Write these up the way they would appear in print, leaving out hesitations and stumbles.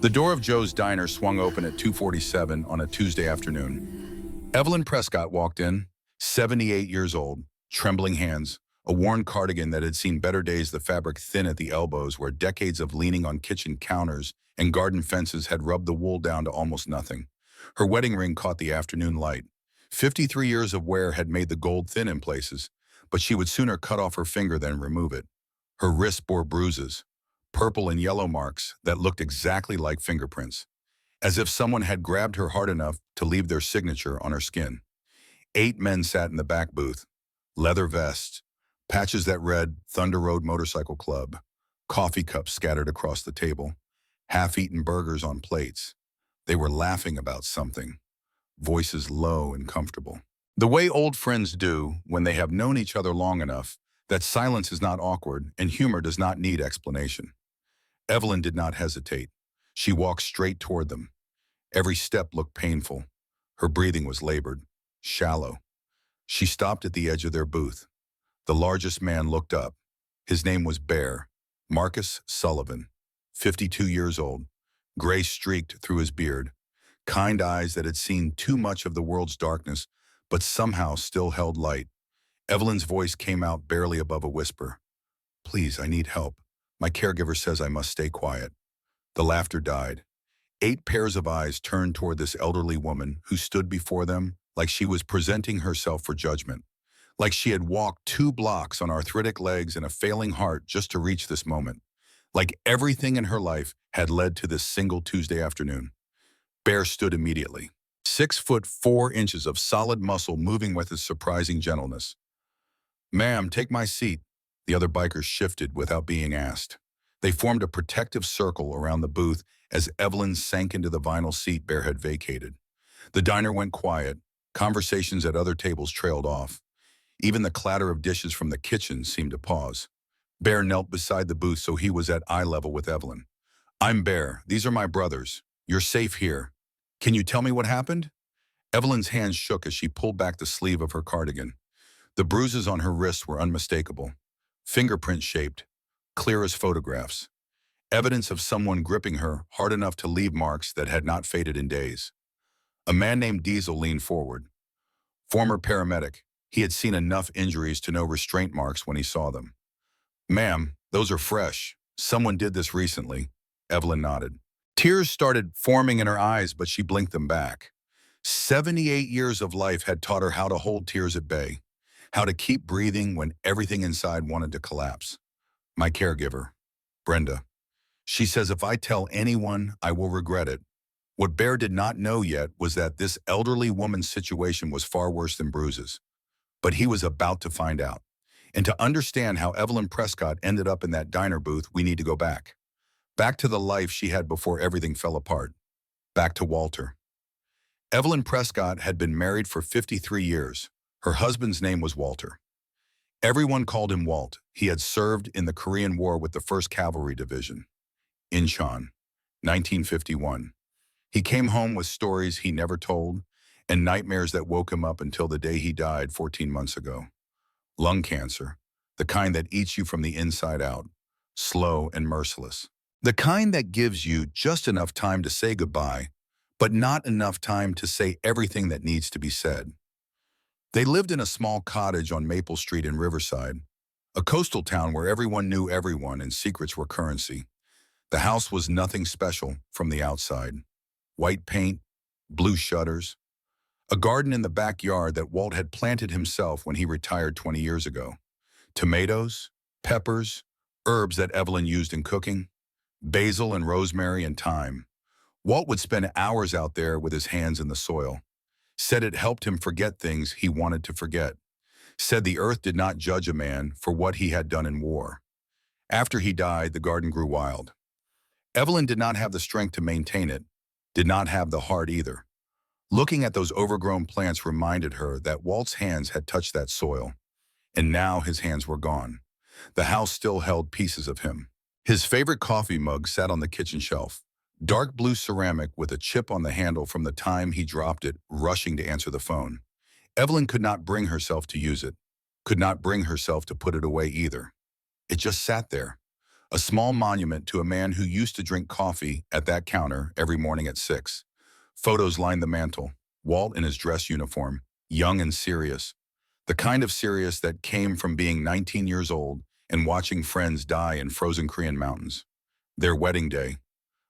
The door of Joe's diner swung open at 2:47 on a Tuesday afternoon. Evelyn Prescott walked in, 78 years old, trembling hands, a worn cardigan that had seen better days, the fabric thin at the elbows where decades of leaning on kitchen counters and garden fences had rubbed the wool down to almost nothing. Her wedding ring caught the afternoon light. 53 years of wear had made the gold thin in places, but she would sooner cut off her finger than remove it. Her wrist bore bruises, purple and yellow marks that looked exactly like fingerprints, as if someone had grabbed her hard enough to leave their signature on her skin. 8 men sat in the back booth, leather vests, patches that read Thunder Road Motorcycle Club, coffee cups scattered across the table, half-eaten burgers on plates. They were laughing about something, voices low and comfortable. The way old friends do when they have known each other long enough that silence is not awkward and humor does not need explanation. Evelyn did not hesitate. She walked straight toward them. Every step looked painful. Her breathing was labored, shallow. She stopped at the edge of their booth. The largest man looked up. His name was Bear, Marcus Sullivan, 52 years old, gray streaked through his beard, kind eyes that had seen too much of the world's darkness, but somehow still held light. Evelyn's voice came out barely above a whisper. "Please, I need help. My caregiver says I must stay quiet." The laughter died. 8 pairs of eyes turned toward this elderly woman who stood before them like she was presenting herself for judgment, like she had walked 2 blocks on arthritic legs and a failing heart just to reach this moment, like everything in her life had led to this single Tuesday afternoon. Bear stood immediately, 6 foot 4 inches of solid muscle moving with a surprising gentleness. "Ma'am, take my seat." The other bikers shifted without being asked. They formed a protective circle around the booth as Evelyn sank into the vinyl seat Bear had vacated. The diner went quiet. Conversations at other tables trailed off. Even the clatter of dishes from the kitchen seemed to pause. Bear knelt beside the booth so he was at eye level with Evelyn. "I'm Bear. These are my brothers. You're safe here. Can you tell me what happened?" Evelyn's hands shook as she pulled back the sleeve of her cardigan. The bruises on her wrists were unmistakable, fingerprint-shaped, clear as photographs, evidence of someone gripping her hard enough to leave marks that had not faded in days. A man named Diesel leaned forward. Former paramedic, he had seen enough injuries to know restraint marks when he saw them. "Ma'am, those are fresh. Someone did this recently." Evelyn nodded. Tears started forming in her eyes, but she blinked them back. 78 years of life had taught her how to hold tears at bay, how to keep breathing when everything inside wanted to collapse. "My caregiver, Brenda. She says if I tell anyone, I will regret it." What Bear did not know yet was that this elderly woman's situation was far worse than bruises. But he was about to find out. And to understand how Evelyn Prescott ended up in that diner booth, we need to go back. Back to the life she had before everything fell apart. Back to Walter. Evelyn Prescott had been married for 53 years. Her husband's name was Walter. Everyone called him Walt. He had served in the Korean War with the 1st Cavalry Division. Incheon, 1951. He came home with stories he never told and nightmares that woke him up until the day he died 14 months ago. Lung cancer, the kind that eats you from the inside out, slow and merciless. The kind that gives you just enough time to say goodbye, but not enough time to say everything that needs to be said. They lived in a small cottage on Maple Street in Riverside, a coastal town where everyone knew everyone and secrets were currency. The house was nothing special from the outside. White paint, blue shutters, a garden in the backyard that Walt had planted himself when he retired 20 years ago. Tomatoes, peppers, herbs that Evelyn used in cooking, basil and rosemary and thyme. Walt would spend hours out there with his hands in the soil. Said it helped him forget things he wanted to forget. Said the earth did not judge a man for what he had done in war. After he died, the garden grew wild. Evelyn did not have the strength to maintain it, did not have the heart either. Looking at those overgrown plants reminded her that Walt's hands had touched that soil, and now his hands were gone. The house still held pieces of him. His favorite coffee mug sat on the kitchen shelf, dark blue ceramic with a chip on the handle from the time he dropped it, rushing to answer the phone. Evelyn could not bring herself to use it, could not bring herself to put it away either. It just sat there, a small monument to a man who used to drink coffee at that counter every morning at 6. Photos lined the mantel. Walt in his dress uniform, young and serious. The kind of serious that came from being 19 years old and watching friends die in frozen Korean mountains. Their wedding day.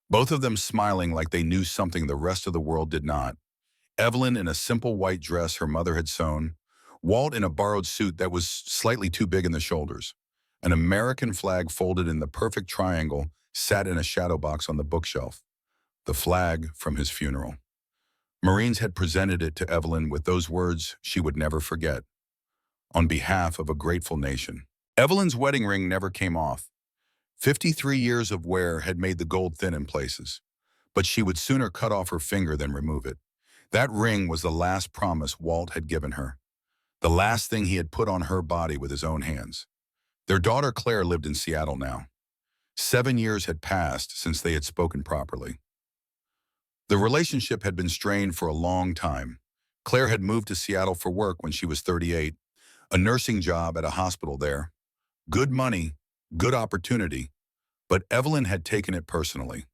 Both of them smiling like they knew something the rest of the world did not. Evelyn in a simple white dress her mother had sewn. Walt in a borrowed suit that was slightly too big in the shoulders. An American flag folded in the perfect triangle sat in a shadow box on the bookshelf. The flag from his funeral. Marines had presented it to Evelyn with those words she would never forget. On behalf of a grateful nation. Evelyn's wedding ring never came off. 53 years of wear had made the gold thin in places, but she would sooner cut off her finger than remove it. That ring was the last promise Walt had given her, the last thing he had put on her body with his own hands. Their daughter Claire lived in Seattle now. 7 years had passed since they had spoken properly. The relationship had been strained for a long time. Claire had moved to Seattle for work when she was 38, a nursing job at a hospital there. Good money, good opportunity, but Evelyn had taken it personally.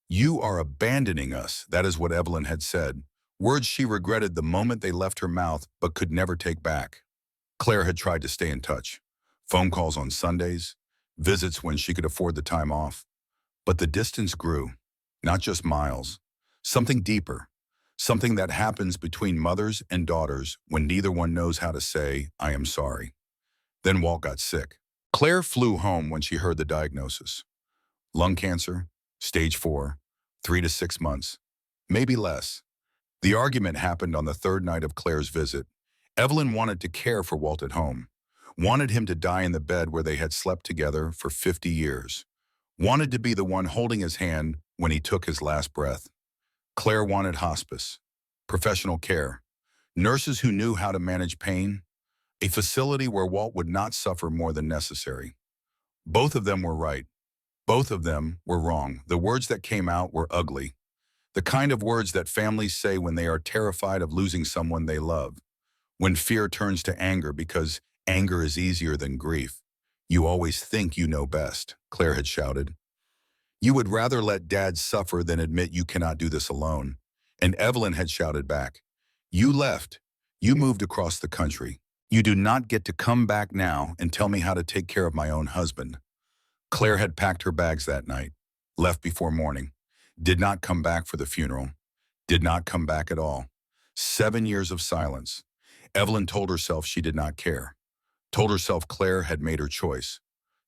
"You are abandoning us," that is what Evelyn had said, words she regretted the moment they left her mouth but could never take back. Claire had tried to stay in touch. Phone calls on Sundays, visits when she could afford the time off. But the distance grew, not just miles, something deeper, something that happens between mothers and daughters when neither one knows how to say, "I am sorry." Then Walt got sick. Claire flew home when she heard the diagnosis. Lung cancer, stage 4, 3 to 6 months, maybe less. The argument happened on the third night of Claire's visit. Evelyn wanted to care for Walt at home, wanted him to die in the bed where they had slept together for 50 years, wanted to be the one holding his hand when he took his last breath. Claire wanted hospice, professional care, nurses who knew how to manage pain, a facility where Walt would not suffer more than necessary. Both of them were right. Both of them were wrong. The words that came out were ugly. The kind of words that families say when they are terrified of losing someone they love. When fear turns to anger because anger is easier than grief. "You always think you know best," Claire had shouted. "You would rather let Dad suffer than admit you cannot do this alone." And Evelyn had shouted back, "You left. You moved across the country. You do not get to come back now and tell me how to take care of my own husband." Claire had packed her bags that night, left before morning, did not come back for the funeral, did not come back at all. 7 years of silence. Evelyn told herself she did not care, told herself Claire had made her choice,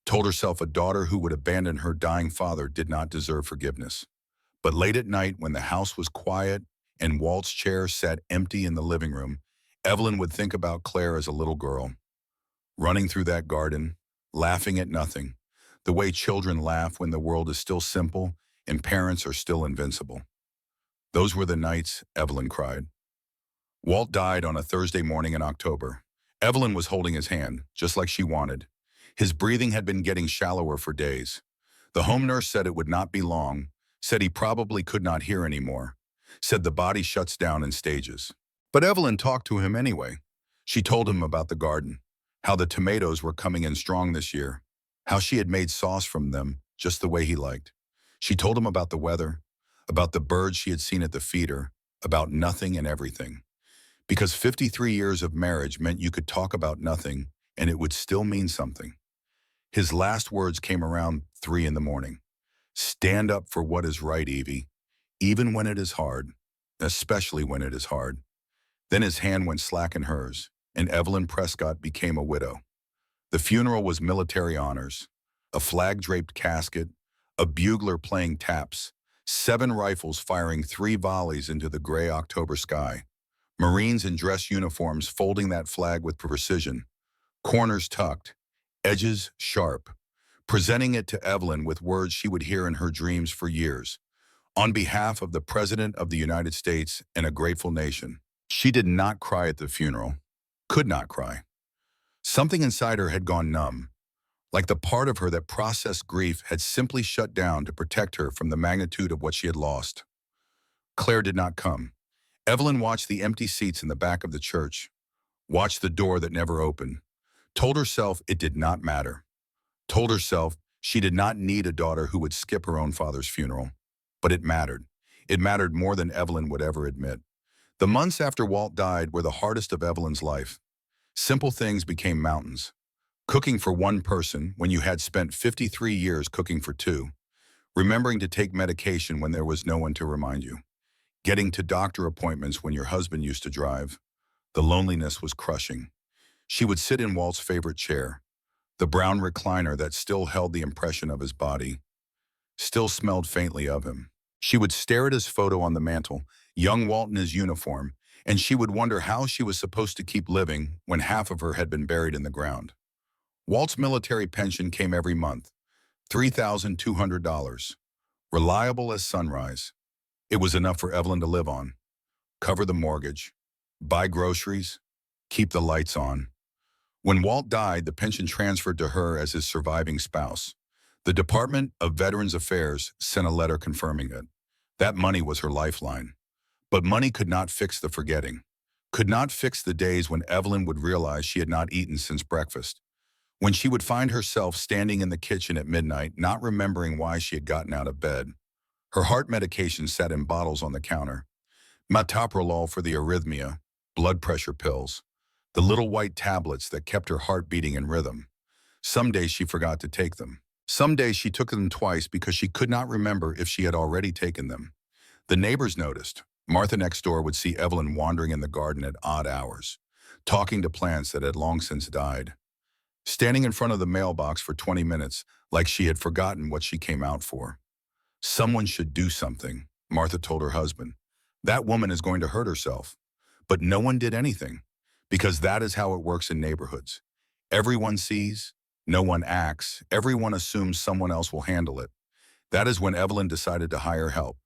told herself a daughter who would abandon her dying father did not deserve forgiveness. But late at night, when the house was quiet and Walt's chair sat empty in the living room, Evelyn would think about Claire as a little girl, running through that garden, laughing at nothing, the way children laugh when the world is still simple and parents are still invincible. Those were the nights, Evelyn cried. Walt died on a Thursday morning in October. Evelyn was holding his hand, just like she wanted. His breathing had been getting shallower for days. The home nurse said it would not be long, said he probably could not hear anymore, said the body shuts down in stages. But Evelyn talked to him anyway. She told him about the garden, how the tomatoes were coming in strong this year, how she had made sauce from them just the way he liked. She told him about the weather, about the birds she had seen at the feeder, about nothing and everything. Because 53 years of marriage meant you could talk about nothing and it would still mean something. His last words came around 3 in the morning. "Stand up for what is right, Evie, even when it is hard, especially when it is hard." Then his hand went slack in hers, and Evelyn Prescott became a widow. The funeral was military honors, a flag-draped casket, a bugler playing taps, 7 rifles firing 3 volleys into the gray October sky, Marines in dress uniforms folding that flag with precision, corners tucked, edges sharp, presenting it to Evelyn with words she would hear in her dreams for years. "On behalf of the President of the United States and a grateful nation." She did not cry at the funeral, could not cry. Something inside her had gone numb, like the part of her that processed grief had simply shut down to protect her from the magnitude of what she had lost. Claire did not come. Evelyn watched the empty seats in the back of the church, watched the door that never opened, told herself it did not matter, told herself She did not need a daughter who would skip her own father's funeral. But it mattered. It mattered more than Evelyn would ever admit. The months after Walt died were the hardest of Evelyn's life. Simple things became mountains. Cooking for one person when you had spent 53 years cooking for two. Remembering to take medication when there was no one to remind you. Getting to doctor appointments when your husband used to drive. The loneliness was crushing. She would sit in Walt's favorite chair, the brown recliner that still held the impression of his body, still smelled faintly of him. She would stare at his photo on the mantel, young Walt in his uniform, and she would wonder how she was supposed to keep living when half of her had been buried in the ground. Walt's military pension came every month, $3,200, reliable as sunrise. It was enough for Evelyn to live on, cover the mortgage, buy groceries, keep the lights on. When Walt died, the pension transferred to her as his surviving spouse. The Department of Veterans Affairs sent a letter confirming it. That money was her lifeline. But money could not fix the forgetting, could not fix the days when Evelyn would realize she had not eaten since breakfast, when she would find herself standing in the kitchen at midnight, not remembering why she had gotten out of bed. Her heart medication sat in bottles on the counter. Metoprolol for the arrhythmia, blood pressure pills, the little white tablets that kept her heart beating in rhythm. Some days she forgot to take them. Some days she took them twice because she could not remember if she had already taken them. The neighbors noticed. Martha next door would see Evelyn wandering in the garden at odd hours, talking to plants that had long since died, standing in front of the mailbox for 20 minutes like she had forgotten what she came out for. Someone should do something, Martha told her husband. That woman is going to hurt herself. But no one did anything, because that is how it works in neighborhoods. Everyone sees, no one acts, everyone assumes someone else will handle it. That is when Evelyn decided to hire help.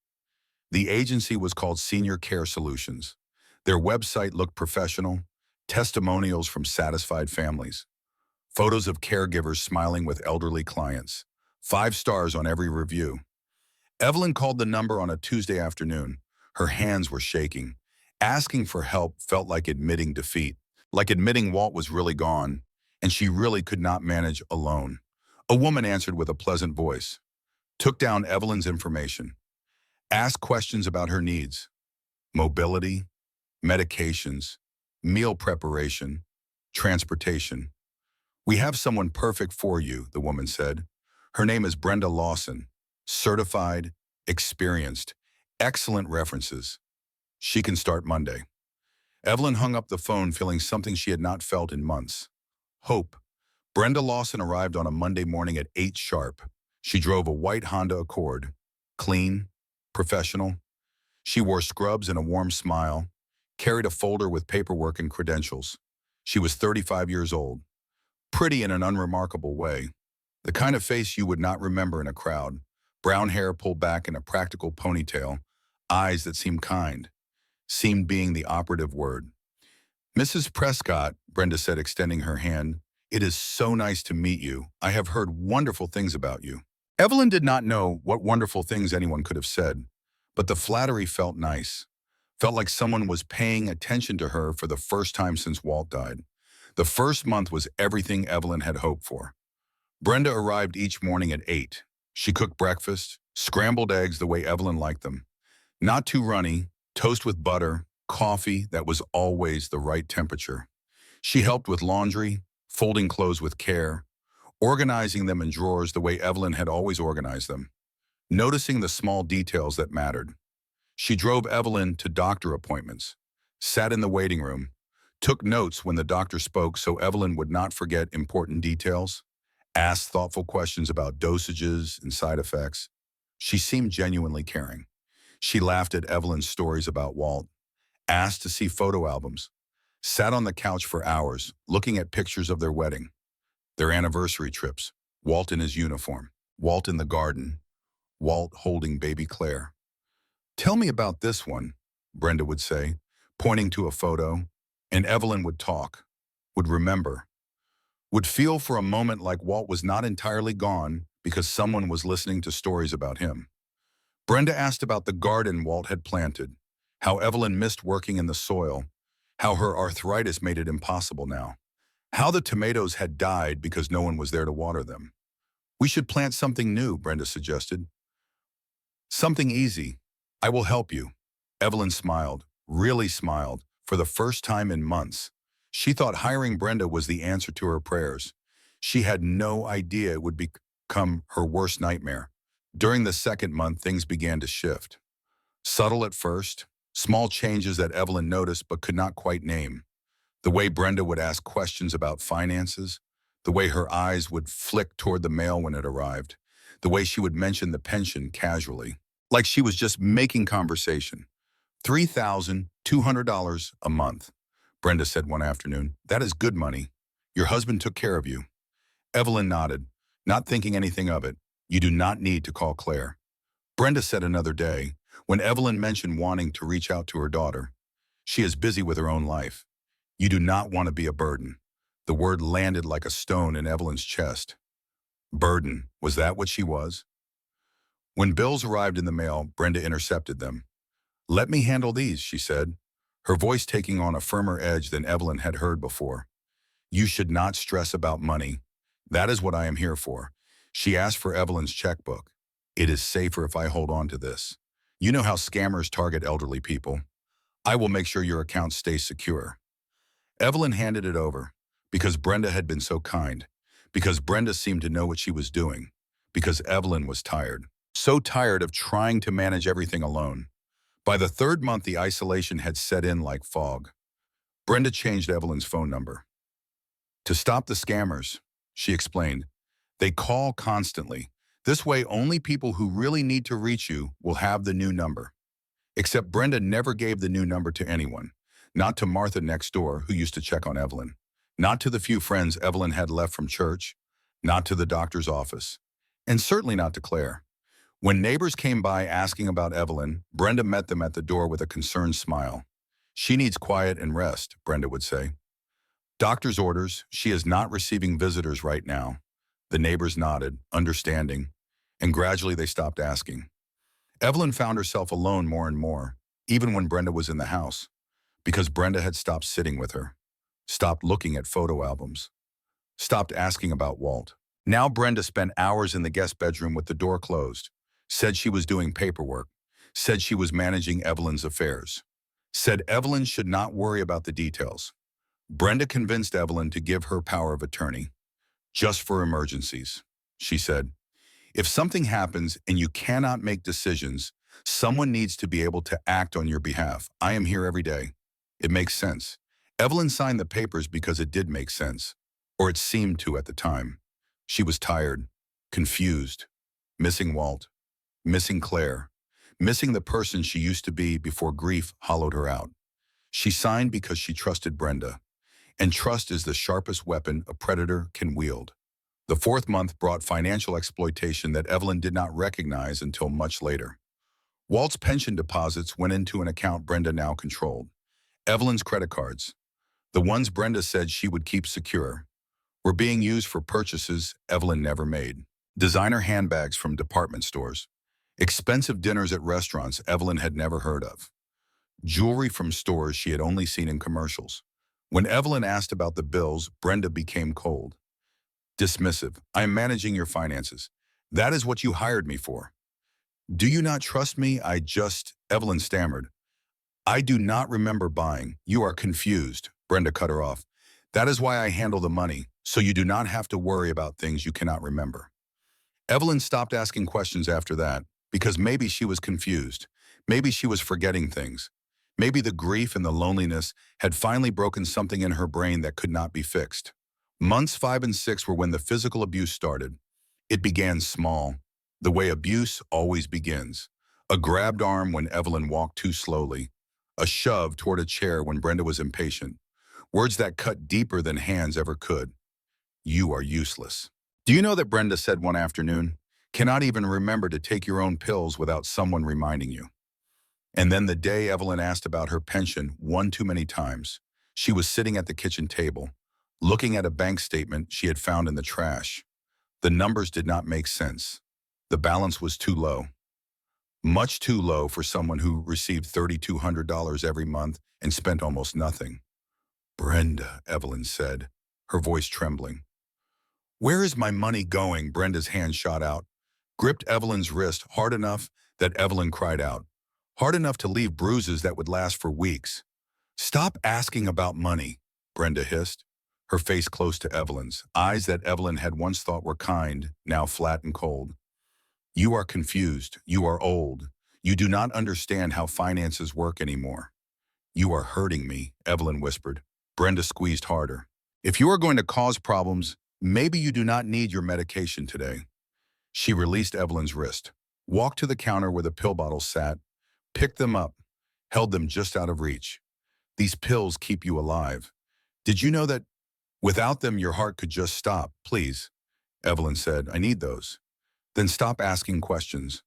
The agency was called Senior Care Solutions. Their website looked professional, testimonials from satisfied families, photos of caregivers smiling with elderly clients, 5 stars on every review. Evelyn called the number on a Tuesday afternoon. Her hands were shaking. Asking for help felt like admitting defeat, like admitting Walt was really gone, and she really could not manage alone. A woman answered with a pleasant voice, took down Evelyn's information, asked questions about her needs, mobility, medications, meal preparation, transportation. We have someone perfect for you, the woman said. Her name is Brenda Lawson, certified, experienced, excellent references. She can start Monday. Evelyn hung up the phone feeling something she had not felt in months. Hope. Brenda Lawson arrived on a Monday morning at 8 sharp. She drove a white Honda Accord. Clean, professional. She wore scrubs and a warm smile, carried a folder with paperwork and credentials. She was 35 years old, pretty in an unremarkable way, the kind of face you would not remember in a crowd, brown hair pulled back in a practical ponytail, eyes that seemed kind, seemed being the operative word. Mrs. Prescott, Brenda said, extending her hand, it is so nice to meet you. I have heard wonderful things about you. Evelyn did not know what wonderful things anyone could have said, but the flattery felt nice, felt like someone was paying attention to her for the first time since Walt died. The first month was everything Evelyn had hoped for. Brenda arrived each morning at 8. She cooked breakfast, scrambled eggs the way Evelyn liked them. Not too runny, toast with butter, coffee that was always the right temperature. She helped with laundry, folding clothes with care, organizing them in drawers the way Evelyn had always organized them, noticing the small details that mattered. She drove Evelyn to doctor appointments, sat in the waiting room, took notes when the doctor spoke so Evelyn would not forget important details, asked thoughtful questions about dosages and side effects. She seemed genuinely caring. She laughed at Evelyn's stories about Walt, asked to see photo albums, sat on the couch for hours looking at pictures of their wedding, their anniversary trips, Walt in his uniform, Walt in the garden, Walt holding baby Claire. Tell me about this one, Brenda would say, pointing to a photo, and Evelyn would talk, would remember, would feel for a moment like Walt was not entirely gone because someone was listening to stories about him. Brenda asked about the garden Walt had planted, how Evelyn missed working in the soil, how her arthritis made it impossible now, how the tomatoes had died because no one was there to water them. We should plant something new, Brenda suggested. Something easy. I will help you. Evelyn smiled, really smiled, for the first time in months. She thought hiring Brenda was the answer to her prayers. She had no idea it would become her worst nightmare. During the second month, things began to shift. Subtle at first, small changes that Evelyn noticed but could not quite name. The way Brenda would ask questions about finances, the way her eyes would flick toward the mail when it arrived, the way she would mention the pension casually, like she was just making conversation. $3,200 a month, Brenda said one afternoon. That is good money. Your husband took care of you. Evelyn nodded, not thinking anything of it. You do not need to call Claire. Brenda said another day, when Evelyn mentioned wanting to reach out to her daughter. She is busy with her own life. You do not want to be a burden. The word landed like a stone in Evelyn's chest. Burden, was that what she was? When bills arrived in the mail, Brenda intercepted them. Let me handle these, she said, her voice taking on a firmer edge than Evelyn had heard before. You should not stress about money. That is what I am here for. She asked for Evelyn's checkbook. It is safer if I hold on to this. You know how scammers target elderly people. I will make sure your account stays secure. Evelyn handed it over, because Brenda had been so kind, because Brenda seemed to know what she was doing, because Evelyn was tired. So tired of trying to manage everything alone. By the third month, the isolation had set in like fog. Brenda changed Evelyn's phone number. To stop the scammers, she explained. They call constantly. This way, only people who really need to reach you will have the new number. Except Brenda never gave the new number to anyone. Not to Martha next door, who used to check on Evelyn. Not to the few friends Evelyn had left from church. Not to the doctor's office. And certainly not to Claire. When neighbors came by asking about Evelyn, Brenda met them at the door with a concerned smile. She needs quiet and rest, Brenda would say. Doctor's orders, she is not receiving visitors right now. The neighbors nodded, understanding, and gradually they stopped asking. Evelyn found herself alone more and more, even when Brenda was in the house, because Brenda had stopped sitting with her, stopped looking at photo albums, stopped asking about Walt. Now Brenda spent hours in the guest bedroom with the door closed, said she was doing paperwork, said she was managing Evelyn's affairs, said Evelyn should not worry about the details. Brenda convinced Evelyn to give her power of attorney, just for emergencies, she said. If something happens and you cannot make decisions, someone needs to be able to act on your behalf. I am here every day. It makes sense. Evelyn signed the papers because it did make sense, or it seemed to at the time. She was tired, confused, missing Walt, missing Claire, missing the person she used to be before grief hollowed her out. She signed because she trusted Brenda, and trust is the sharpest weapon a predator can wield. The fourth month brought financial exploitation that Evelyn did not recognize until much later. Walt's pension deposits went into an account Brenda now controlled. Evelyn's credit cards, the ones Brenda said she would keep secure, were being used for purchases Evelyn never made. Designer handbags from department stores, expensive dinners at restaurants Evelyn had never heard of, jewelry from stores she had only seen in commercials. When Evelyn asked about the bills, Brenda became cold. Dismissive. I am managing your finances. That is what you hired me for. Do you not trust me? Evelyn stammered. I do not remember buying. You are confused, Brenda cut her off. That is why I handle the money, so you do not have to worry about things you cannot remember. Evelyn stopped asking questions after that, because maybe she was confused. Maybe she was forgetting things. Maybe the grief and the loneliness had finally broken something in her brain that could not be fixed. Months 5 and 6 were when the physical abuse started. It began small, the way abuse always begins. A grabbed arm when Evelyn walked too slowly. A shove toward a chair when Brenda was impatient. Words that cut deeper than hands ever could. You are useless. Do you know that Brenda said one afternoon, cannot even remember to take your own pills without someone reminding you? And then the day Evelyn asked about her pension one too many times, she was sitting at the kitchen table, looking at a bank statement she had found in the trash. The numbers did not make sense. The balance was too low. Much too low for someone who received $3,200 every month and spent almost nothing. Brenda, Evelyn said, her voice trembling. Where is my money going? Brenda's hand shot out, gripped Evelyn's wrist hard enough that Evelyn cried out, hard enough to leave bruises that would last for weeks. Stop asking about money, Brenda hissed, her face close to Evelyn's, eyes that Evelyn had once thought were kind, now flat and cold. You are confused. You are old. You do not understand how finances work anymore. You are hurting me, Evelyn whispered. Brenda squeezed harder. If you are going to cause problems, maybe you do not need your medication today. She released Evelyn's wrist, walked to the counter where the pill bottles sat, picked them up, held them just out of reach. These pills keep you alive. Did you know that without them your heart could just stop? Please, Evelyn said, I need those. Then stop asking questions.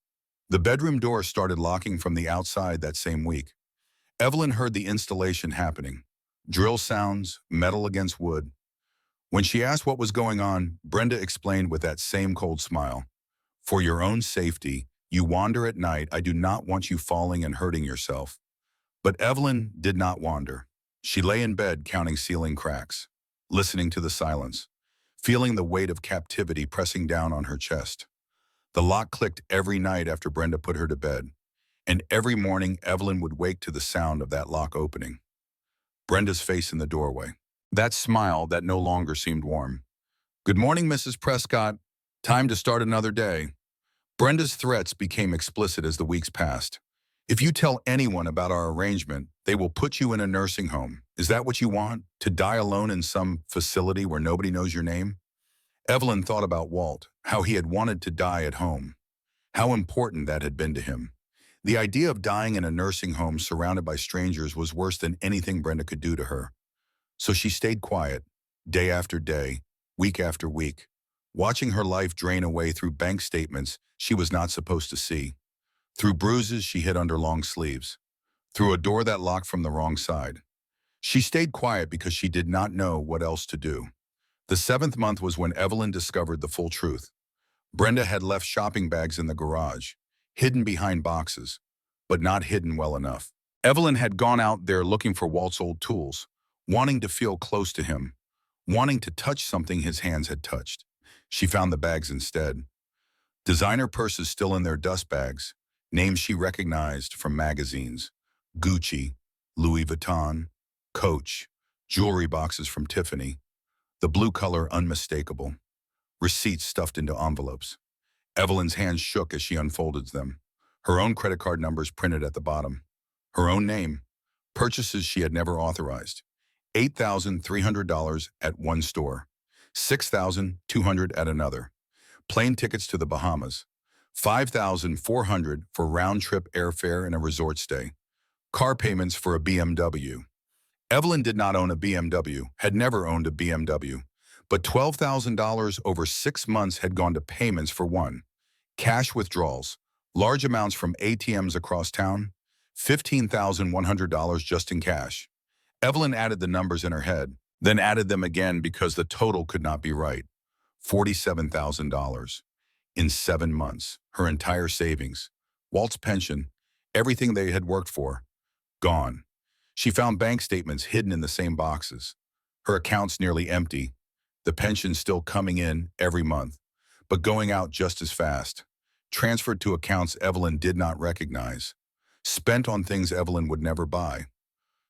The bedroom door started locking from the outside that same week. Evelyn heard the installation happening. Drill sounds, metal against wood. When she asked what was going on, Brenda explained with that same cold smile. For your own safety, you wander at night. I do not want you falling and hurting yourself. But Evelyn did not wander. She lay in bed counting ceiling cracks, listening to the silence, feeling the weight of captivity pressing down on her chest. The lock clicked every night after Brenda put her to bed, and every morning Evelyn would wake to the sound of that lock opening. Brenda's face in the doorway. That smile that no longer seemed warm. Good morning, Mrs. Prescott. Time to start another day. Brenda's threats became explicit as the weeks passed. If you tell anyone about our arrangement, they will put you in a nursing home. Is that what you want? To die alone in some facility where nobody knows your name? Evelyn thought about Walt, how he had wanted to die at home, how important that had been to him. The idea of dying in a nursing home surrounded by strangers was worse than anything Brenda could do to her. So she stayed quiet, day after day, week after week, watching her life drain away through bank statements she was not supposed to see, through bruises she hid under long sleeves, through a door that locked from the wrong side. She stayed quiet because she did not know what else to do. The 7th month was when Evelyn discovered the full truth. Brenda had left shopping bags in the garage, hidden behind boxes, but not hidden well enough. Evelyn had gone out there looking for Walt's old tools, wanting to feel close to him, wanting to touch something his hands had touched. She found the bags instead. Designer purses still in their dust bags, names she recognized from magazines, Gucci, Louis Vuitton, Coach, jewelry boxes from Tiffany, the blue color unmistakable, receipts stuffed into envelopes. Evelyn's hands shook as she unfolded them, her own credit card numbers printed at the bottom, her own name, purchases she had never authorized, $8,300 at one store, $6,200 at another, plane tickets to the Bahamas, $5,400 for round-trip airfare and a resort stay, car payments for a BMW. Evelyn did not own a BMW, had never owned a BMW, but $12,000 over 6 months had gone to payments for one, cash withdrawals, large amounts from ATMs across town, $15,100 just in cash. Evelyn added the numbers in her head, then added them again because the total could not be right. $47,000. In 7 months, her entire savings, Walt's pension, everything they had worked for, gone. She found bank statements hidden in the same boxes, her accounts nearly empty, the pension still coming in every month, but going out just as fast, transferred to accounts Evelyn did not recognize, spent on things Evelyn would never buy.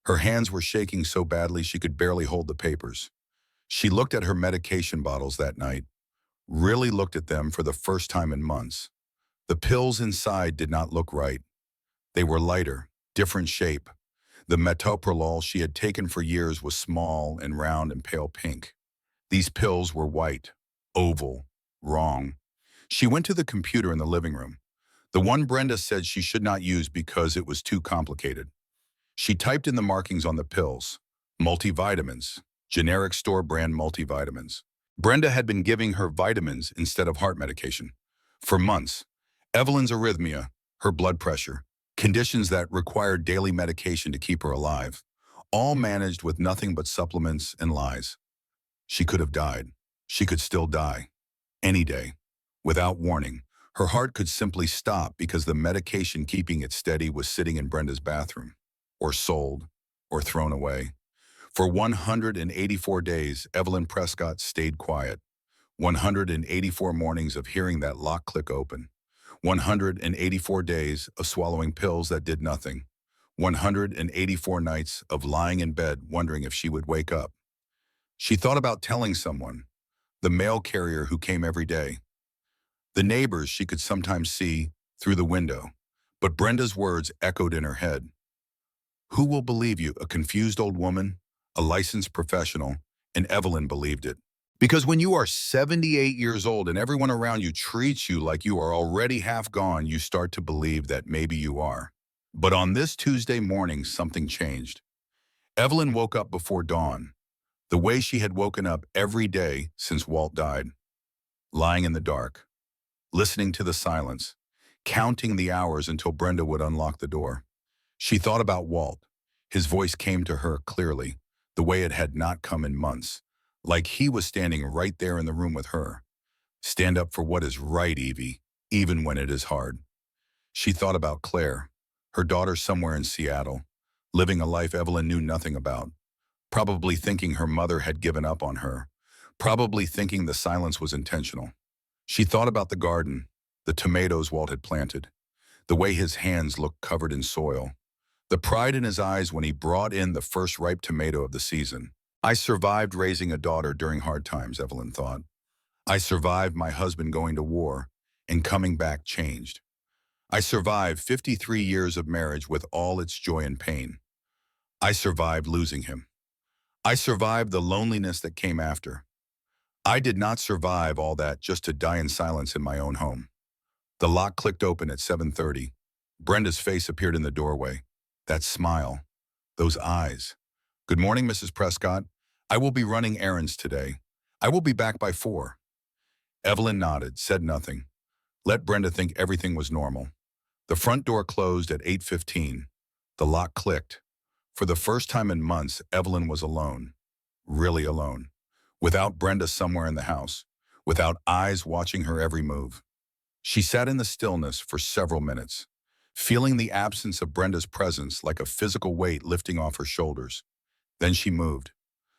Her hands were shaking so badly she could barely hold the papers. She looked at her medication bottles that night, really looked at them for the first time in months. The pills inside did not look right. They were lighter, different shape. The metoprolol she had taken for years was small and round and pale pink. These pills were white, oval, wrong. She went to the computer in the living room, the one Brenda said she should not use because it was too complicated. She typed in the markings on the pills, multivitamins, generic store brand multivitamins. Brenda had been giving her vitamins instead of heart medication. For months, Evelyn's arrhythmia, her blood pressure, conditions that required daily medication to keep her alive, all managed with nothing but supplements and lies. She could have died. She could still die. Any day. Without warning, her heart could simply stop because the medication keeping it steady was sitting in Brenda's bathroom, or sold, or thrown away. For 184 days, Evelyn Prescott stayed quiet, 184 mornings of hearing that lock click open. 184 days of swallowing pills that did nothing. 184 nights of lying in bed wondering if she would wake up. She thought about telling someone, the mail carrier who came every day, the neighbors she could sometimes see through the window. But Brenda's words echoed in her head. Who will believe you? A confused old woman, a licensed professional, and Evelyn believed it. Because when you are 78 years old and everyone around you treats you like you are already half gone, you start to believe that maybe you are. But on this Tuesday morning, something changed. Evelyn woke up before dawn, the way she had woken up every day since Walt died. Lying in the dark, listening to the silence, counting the hours until Brenda would unlock the door. She thought about Walt. His voice came to her clearly, the way it had not come in months, like he was standing right there in the room with her. Stand up for what is right, Evie, even when it is hard. She thought about Claire, her daughter somewhere in Seattle, living a life Evelyn knew nothing about, probably thinking her mother had given up on her, probably thinking the silence was intentional. She thought about the garden, the tomatoes Walt had planted, the way his hands looked covered in soil, the pride in his eyes when he brought in the first ripe tomato of the season. I survived raising a daughter during hard times, Evelyn thought. I survived my husband going to war and coming back changed. I survived 53 years of marriage with all its joy and pain. I survived losing him. I survived the loneliness that came after. I did not survive all that just to die in silence in my own home. The lock clicked open at 7:30. Brenda's face appeared in the doorway. That smile, those eyes. Good morning, Mrs. Prescott. I will be running errands today. I will be back by 4. Evelyn nodded, said nothing. Let Brenda think everything was normal. The front door closed at 8:15. The lock clicked. For the first time in months, Evelyn was alone. Really alone. Without Brenda somewhere in the house. Without eyes watching her every move. She sat in the stillness for several minutes, feeling the absence of Brenda's presence like a physical weight lifting off her shoulders. Then she moved.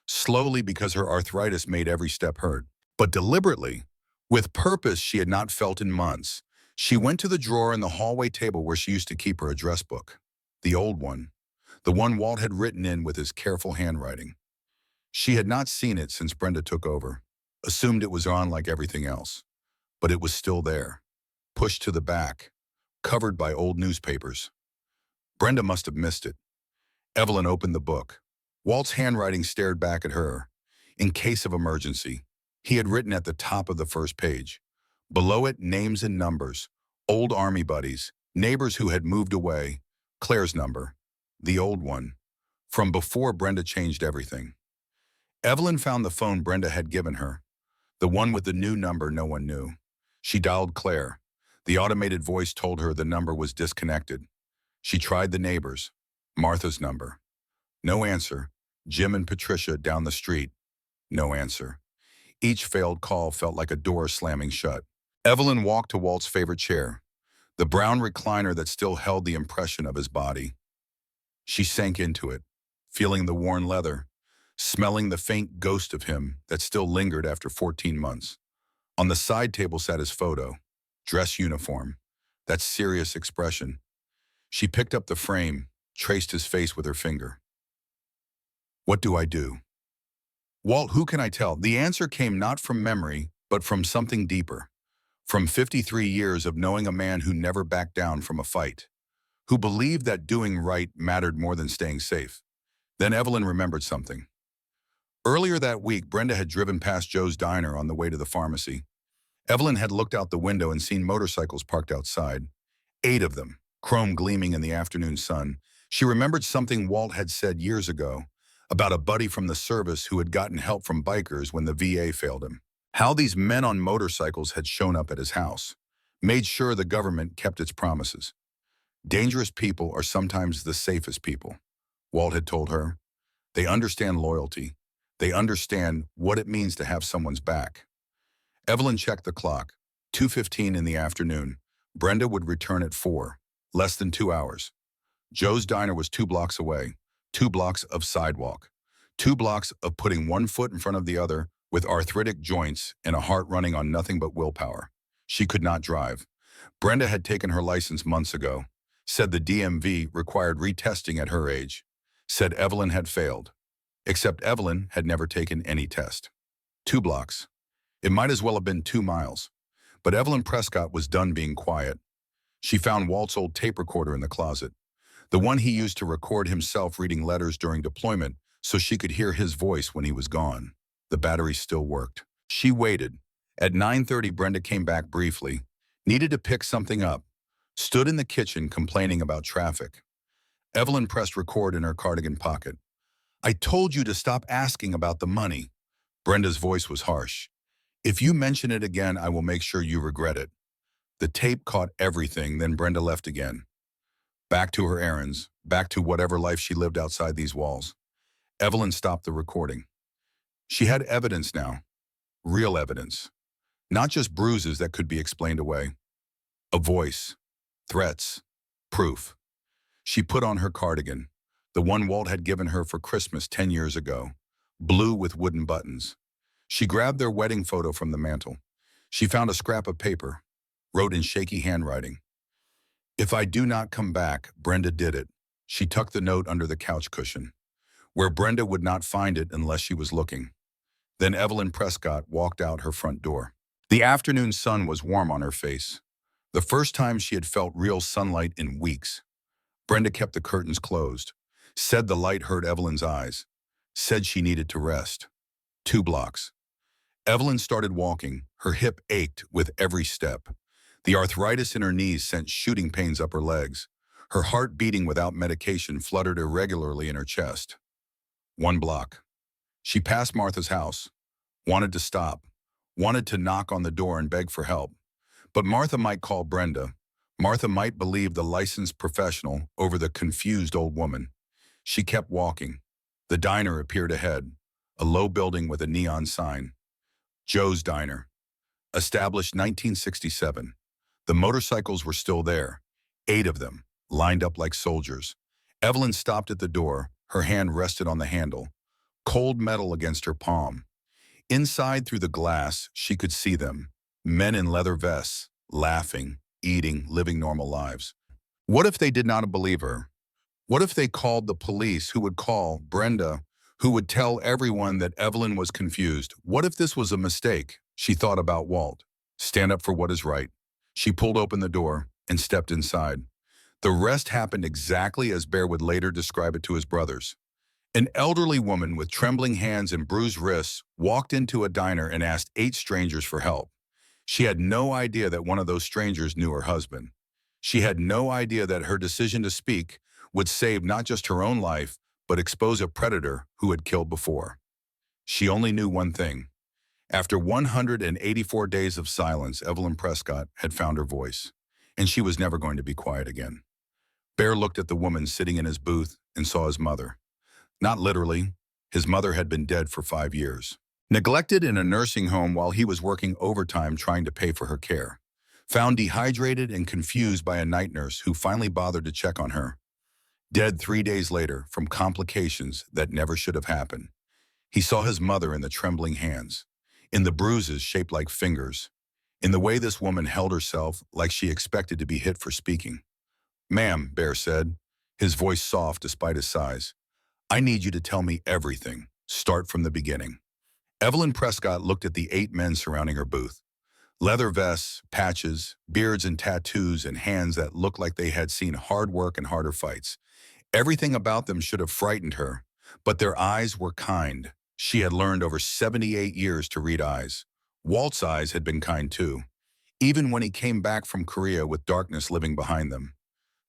Slowly because her arthritis made every step hurt. But deliberately, with purpose she had not felt in months. She went to the drawer in the hallway table where she used to keep her address book. The old one. The one Walt had written in with his careful handwriting. She had not seen it since Brenda took over. Assumed it was on like everything else. But it was still there. Pushed to the back. Covered by old newspapers. Brenda must have missed it. Evelyn opened the book. Walt's handwriting stared back at her. In case of emergency. He had written at the top of the first page. Below it, names and numbers. Old army buddies. Neighbors who had moved away. Claire's number. The old one. From before Brenda changed everything. Evelyn found the phone Brenda had given her. The one with the new number no one knew. She dialed Claire. The automated voice told her the number was disconnected. She tried the neighbors. Martha's number. No answer. Jim and Patricia down the street. No answer. Each failed call felt like a door slamming shut. Evelyn walked to Walt's favorite chair, the brown recliner that still held the impression of his body. She sank into it, feeling the worn leather, smelling the faint ghost of him that still lingered after 14 months. On the side table sat his photo, dress uniform, that serious expression. She picked up the frame, traced his face with her finger. What do I do? Walt, who can I tell? The answer came not from memory, but from something deeper. From 53 years of knowing a man who never backed down from a fight, who believed that doing right mattered more than staying safe. Then Evelyn remembered something. Earlier that week, Brenda had driven past Joe's diner on the way to the pharmacy. Evelyn had looked out the window and seen motorcycles parked outside. 8 of them, chrome gleaming in the afternoon sun. She remembered something Walt had said years ago about a buddy from the service who had gotten help from bikers when the VA failed him. How these men on motorcycles had shown up at his house, made sure the government kept its promises. Dangerous people are sometimes the safest people, Walt had told her. They understand loyalty. They understand what it means to have someone's back. Evelyn checked the clock. 2:15 in the afternoon. Brenda would return at 4, less than 2 hours. Joe's diner was 2 blocks away. 2 blocks of sidewalk. 2 blocks of putting one foot in front of the other with arthritic joints and a heart running on nothing but willpower. She could not drive. Brenda had taken her license months ago, said the DMV required retesting at her age, said Evelyn had failed, except Evelyn had never taken any test. 2 blocks. It might as well have been 2 miles. But Evelyn Prescott was done being quiet. She found Walt's old tape recorder in the closet, the one he used to record himself reading letters during deployment so she could hear his voice when he was gone. The battery still worked. She waited. At 9:30, Brenda came back briefly, needed to pick something up, stood in the kitchen complaining about traffic. Evelyn pressed record in her cardigan pocket. "I told you to stop asking about the money." Brenda's voice was harsh. "If you mention it again, I will make sure you regret it." The tape caught everything, then Brenda left again. Back to her errands, back to whatever life she lived outside these walls. Evelyn stopped the recording. She had evidence now. Real evidence. Not just bruises that could be explained away. A voice. Threats. Proof. She put on her cardigan, the one Walt had given her for Christmas 10 years ago, blue with wooden buttons. She grabbed their wedding photo from the mantel. She found a scrap of paper, wrote in shaky handwriting. "If I do not come back, Brenda did it." She tucked the note under the couch cushion, where Brenda would not find it unless she was looking. Then Evelyn Prescott walked out her front door. The afternoon sun was warm on her face, the first time she had felt real sunlight in weeks. Brenda kept the curtains closed, said the light hurt Evelyn's eyes, said she needed to rest. 2 blocks. Evelyn started walking. Her hip ached with every step. The arthritis in her knees sent shooting pains up her legs. Her heart beating without medication fluttered irregularly in her chest. 1 block. She passed Martha's house, wanted to stop, wanted to knock on the door and beg for help. But Martha might call Brenda. Martha might believe the licensed professional over the confused old woman. She kept walking. The diner appeared ahead, a low building with a neon sign. Joe's Diner. Established 1967. The motorcycles were still there, 8 of them, lined up like soldiers. Evelyn stopped at the door. Her hand rested on the handle, cold metal against her palm. Inside, through the glass, she could see them, men in leather vests, laughing, eating, living normal lives. What if they did not believe her? What if they called the police, who would call Brenda, who would tell everyone that Evelyn was confused? What if this was a mistake? She thought about Walt. Stand up for what is right. She pulled open the door and stepped inside. The rest happened exactly as Bear would later describe it to his brothers. An elderly woman with trembling hands and bruised wrists walked into a diner and asked 8 strangers for help. She had no idea that one of those strangers knew her husband. She had no idea that her decision to speak would save not just her own life, but expose a predator who had killed before. She only knew one thing. After 184 days of silence, Evelyn Prescott had found her voice, and she was never going to be quiet again. Bear looked at the woman sitting in his booth and saw his mother. Not literally. His mother had been dead for 5 years. Neglected in a nursing home while he was working overtime trying to pay for her care. Found dehydrated and confused by a night nurse who finally bothered to check on her. Dead 3 days later from complications that never should have happened. He saw his mother in the trembling hands, in the bruises shaped like fingers, in the way this woman held herself like she expected to be hit for speaking. "Ma'am," Bear said, his voice soft despite his size, "I need you to tell me everything. Start from the beginning." Evelyn Prescott looked at the 8 men surrounding her booth. Leather vests, patches, beards and tattoos, and hands that looked like they had seen hard work and harder fights. Everything about them should have frightened her, but their eyes were kind. She had learned over 78 years to read eyes. Walt's eyes had been kind too, even when he came back from Korea with darkness living behind them.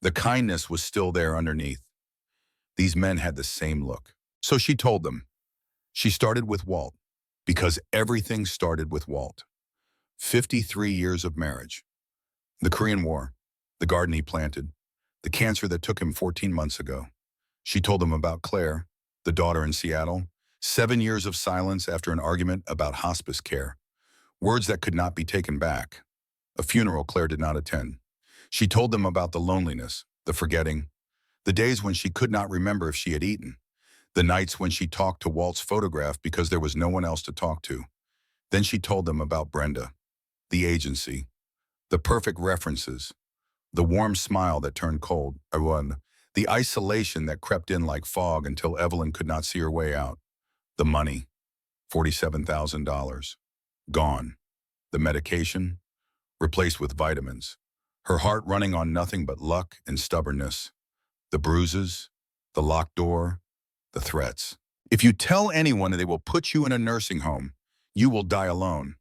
The kindness was still there underneath. These men had the same look. So she told them. She started with Walt, because everything started with Walt. 53 years of marriage. The Korean War, the garden he planted, the cancer that took him 14 months ago. She told them about Claire, the daughter in Seattle, 7 years of silence after an argument about hospice care. Words that could not be taken back. A funeral Claire did not attend. She told them about the loneliness, the forgetting, the days when she could not remember if she had eaten, the nights when she talked to Walt's photograph because there was no one else to talk to. Then she told them about Brenda, the agency, the perfect references, the warm smile that turned cold, the isolation that crept in like fog until Evelyn could not see her way out. The money, $47,000, gone. The medication, replaced with vitamins. Her heart running on nothing but luck and stubbornness. The bruises, the locked door, the threats. If you tell anyone they will put you in a nursing home, you will die alone.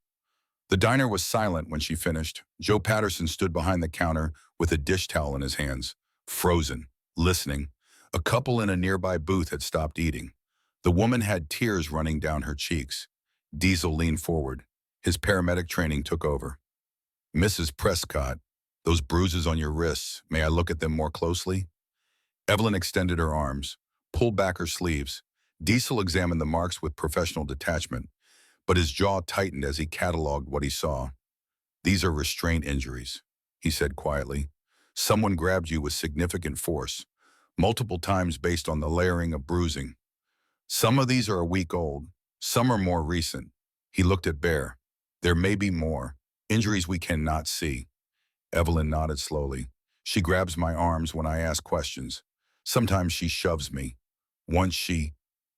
The diner was silent when she finished. Joe Patterson stood behind the counter with a dish towel in his hands, frozen, listening. A couple in a nearby booth had stopped eating. The woman had tears running down her cheeks. Diesel leaned forward. His paramedic training took over. Mrs. Prescott, those bruises on your wrists, may I look at them more closely? Evelyn extended her arms, pulled back her sleeves. Diesel examined the marks with professional detachment, but his jaw tightened as he cataloged what he saw. These are restraint injuries, he said quietly. Someone grabbed you with significant force, multiple times based on the layering of bruising. Some of these are a week old, some are more recent. He looked at Bear. There may be more, injuries we cannot see. Evelyn nodded slowly. She grabs my arms when I ask questions. Sometimes she shoves me.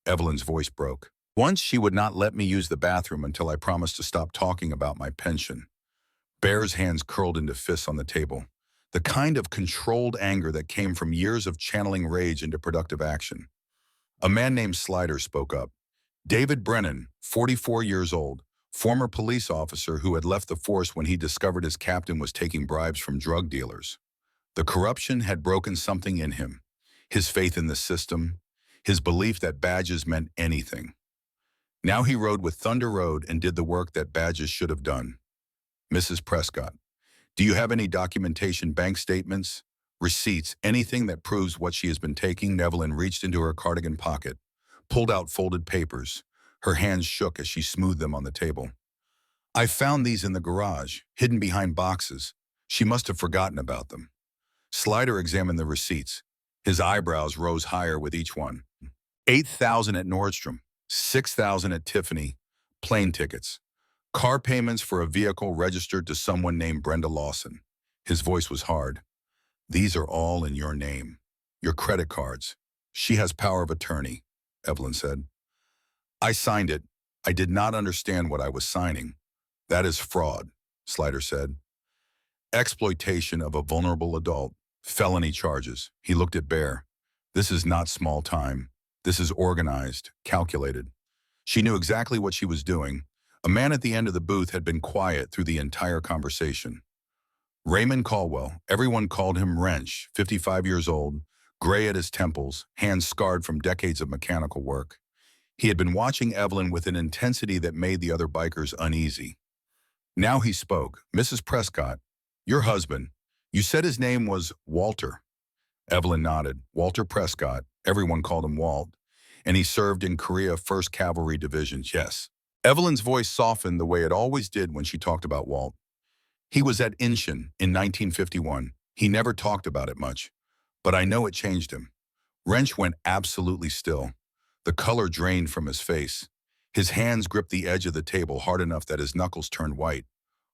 Evelyn's voice broke. Once she would not let me use the bathroom until I promised to stop talking about my pension. Bear's hands curled into fists on the table, the kind of controlled anger that came from years of channeling rage into productive action. A man named Slider spoke up. David Brennan, 44 years old, former police officer who had left the force when he discovered his captain was taking bribes from drug dealers. The corruption had broken something in him, his faith in the system, his belief that badges meant anything. Now he rode with Thunder Road and did the work that badges should have done. Mrs. Prescott, do you have any documentation, bank statements, receipts, anything that proves what she has been taking? Evelyn reached into her cardigan pocket, pulled out folded papers. Her hands shook as she smoothed them on the table. I found these in the garage, hidden behind boxes. She must have forgotten about them. Slider examined the receipts. His eyebrows rose higher with each one. $8,000 at Nordstrom, $6,000 at Tiffany, plane tickets, car payments for a vehicle registered to someone named Brenda Lawson. His voice was hard. These are all in your name, your credit cards. She has power of attorney, Evelyn said. I signed it. I did not understand what I was signing. That is fraud, Slider said. Exploitation of a vulnerable adult, felony charges. He looked at Bear. This is not small time. This is organized, calculated. She knew exactly what she was doing. A man at the end of the booth had been quiet through the entire conversation. Raymond Caldwell, everyone called him Wrench, 55 years old, gray at his temples, hands scarred from decades of mechanical work. He had been watching Evelyn with an intensity that made the other bikers uneasy. Now he spoke. Mrs. Prescott, your husband, you said his name was Walter. Evelyn nodded. Walter Prescott, everyone called him Walt, and he served in Korea 1st Cavalry Division, yes. Evelyn's voice softened the way it always did when she talked about Walt. He was at Incheon in 1951. He never talked about it much, but I know it changed him. Wrench went absolutely still. The color drained from his face. His hands gripped the edge of the table hard enough that his knuckles turned white.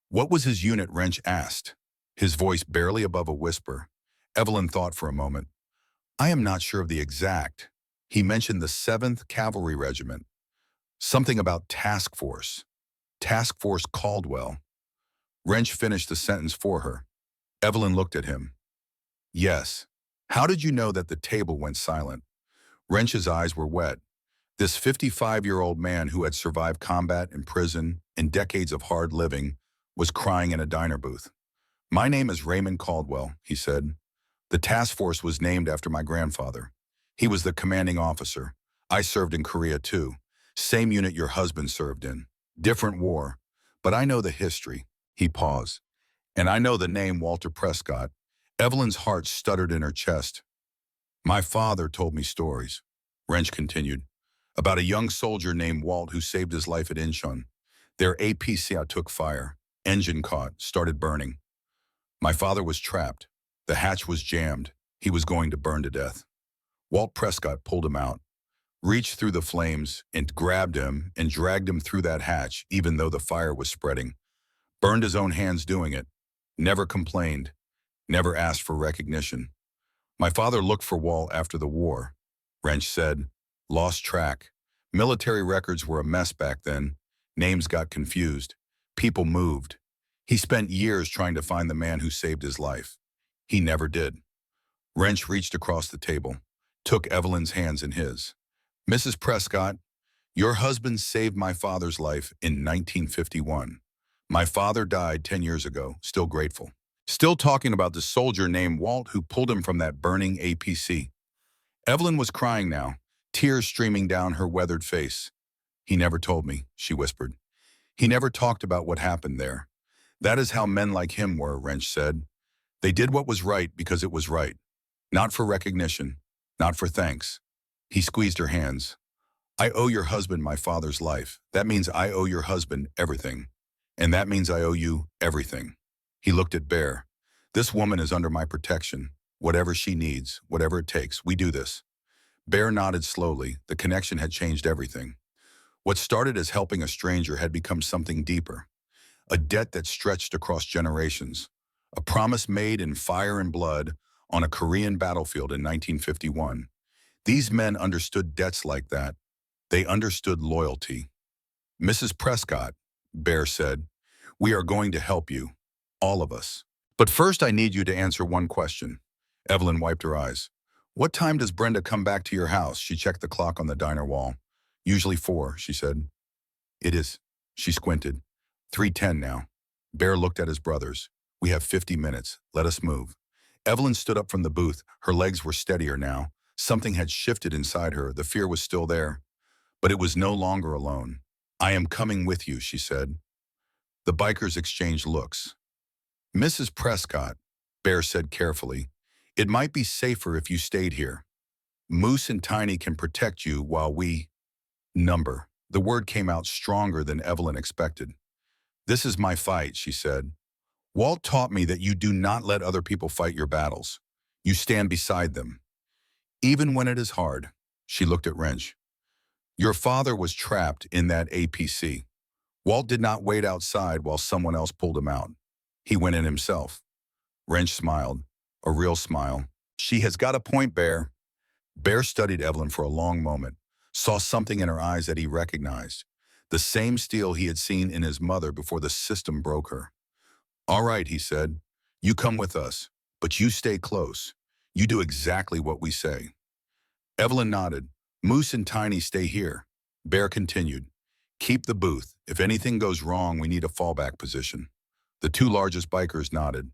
What was his unit? Wrench asked, his voice barely above a whisper. Evelyn thought for a moment. I am not sure of the exact. He mentioned the 7th Cavalry Regiment. Something about task force. Task Force Caldwell. Wrench finished the sentence for her. Evelyn looked at him. Yes. How did you know that? The table went silent. Wrench's eyes were wet. This 55-year-old man who had survived combat in prison and decades of hard living was crying in a diner booth. My name is Raymond Caldwell, he said. The task force was named after my grandfather. He was the commanding officer. I served in Korea too. Same unit your husband served in. Different war. But I know the history. He paused. And I know the name Walter Prescott. Evelyn's heart stuttered in her chest. My father told me stories, Wrench continued, about a young soldier named Walt who saved his life at Incheon. Their APC took fire. Engine caught, started burning. My father was trapped. The hatch was jammed. He was going to burn to death. Walt Prescott pulled him out. reached through the flames and grabbed him and dragged him through that hatch even though the fire was spreading. Burned his own hands doing it. Never complained. Never asked for recognition. My father looked for Walt after the war, Wrench said. Lost track. Military records were a mess back then. Names got confused. People moved. He spent years trying to find the man who saved his life. He never did. Wrench reached across the table, took Evelyn's hands in his. Mrs. Prescott, your husband saved my father's life in 1951. My father died 10 years ago, still grateful. Still talking about the soldier named Walt who pulled him from that burning APC. Evelyn was crying now, tears streaming down her weathered face. He never told me, she whispered. He never talked about what happened there. That is how men like him were, Wrench said. They did what was right because it was right. Not for recognition, not for thanks. He squeezed her hands. I owe your husband my father's life. That means I owe your husband everything. And that means I owe you everything. He looked at Bear. This woman is under my protection. Whatever she needs, whatever it takes, we do this. Bear nodded slowly. The connection had changed everything. What started as helping a stranger had become something deeper. A debt that stretched across generations. A promise made in fire and blood on a Korean battlefield in 1951. These men understood debts like that. They understood loyalty. Mrs. Prescott, Bear said, we are going to help you. All of us. But first I need you to answer one question. Evelyn wiped her eyes. What time does Brenda come back to your house? She checked the clock on the diner wall. Usually 4, she said. It is. She squinted. 3:10 now. Bear looked at his brothers. We have 50 minutes. Let us move. Evelyn stood up from the booth. Her legs were steadier now. Something had shifted inside her. The fear was still there. But it was no longer alone. I am coming with you, she said. The bikers exchanged looks. Mrs. Prescott, Bear said carefully, it might be safer if you stayed here. Moose and Tiny can protect you while we number. The word came out stronger than Evelyn expected. This is my fight, she said. Walt taught me that you do not let other people fight your battles. You stand beside them. Even when it is hard, she looked at Wrench. Your father was trapped in that APC. Walt did not wait outside while someone else pulled him out. He went in himself. Wrench smiled, a real smile. She has got a point, Bear. Bear studied Evelyn for a long moment, saw something in her eyes that he recognized. The same steel he had seen in his mother before the system broke her. All right, he said. You come with us, but you stay close. You do exactly what we say. Evelyn nodded. Moose and Tiny stay here. Bear continued. Keep the booth. If anything goes wrong, we need a fallback position. The 2 largest bikers nodded.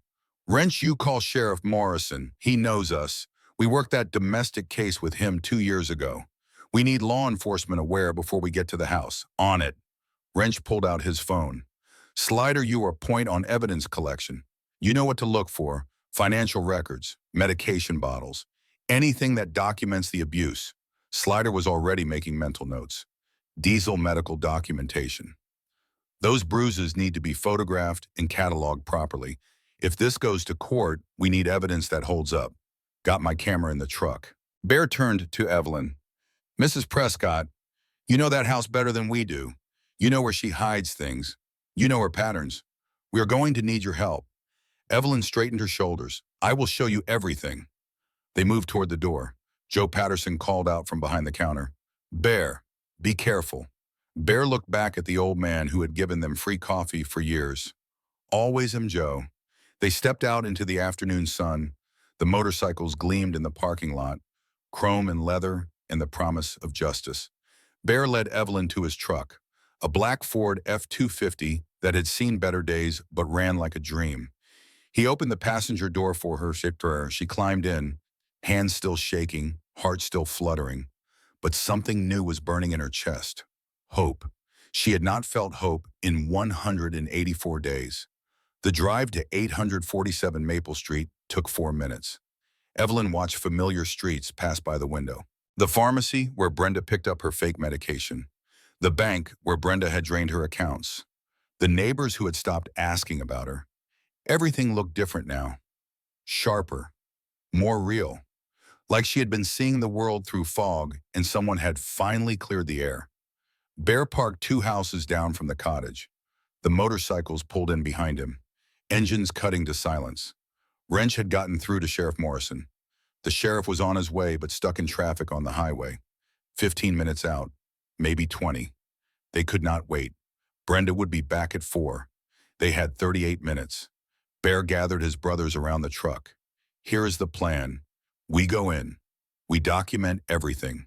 Wrench, you call Sheriff Morrison. He knows us. We worked that domestic case with him 2 years ago. We need law enforcement aware before we get to the house. On it. Wrench pulled out his phone. Slider, you are point on evidence collection. You know what to look for. Financial records, medication bottles, anything that documents the abuse. Slider was already making mental notes. Diesel medical documentation. Those bruises need to be photographed and cataloged properly. If this goes to court, we need evidence that holds up. Got my camera in the truck. Bear turned to Evelyn. Mrs. Prescott, you know that house better than we do. You know where she hides things. You know her patterns. We are going to need your help. Evelyn straightened her shoulders. I will show you everything. They moved toward the door. Joe Patterson called out from behind the counter. Bear, be careful. Bear looked back at the old man who had given them free coffee for years. Always am Joe. They stepped out into the afternoon sun. The motorcycles gleamed in the parking lot, chrome and leather and the promise of justice. Bear led Evelyn to his truck, a black Ford F-250 that had seen better days but ran like a dream. He opened the passenger door for her. She climbed in, hands still shaking, heart still fluttering. But something new was burning in her chest. Hope. She had not felt hope in 184 days. The drive to 847 Maple Street took 4 minutes. Evelyn watched familiar streets pass by the window. The pharmacy where Brenda picked up her fake medication. The bank where Brenda had drained her accounts. The neighbors who had stopped asking about her. Everything looked different now. Sharper. More real. like she had been seeing the world through fog and someone had finally cleared the air. Bear parked 2 houses down from the cottage. The motorcycles pulled in behind him, engines cutting to silence. Wrench had gotten through to Sheriff Morrison. The sheriff was on his way but stuck in traffic on the highway. 15 minutes out, maybe 20. They could not wait. Brenda would be back at 4. They had 38 minutes. Bear gathered his brothers around the truck. Here is the plan. We go in. We document everything.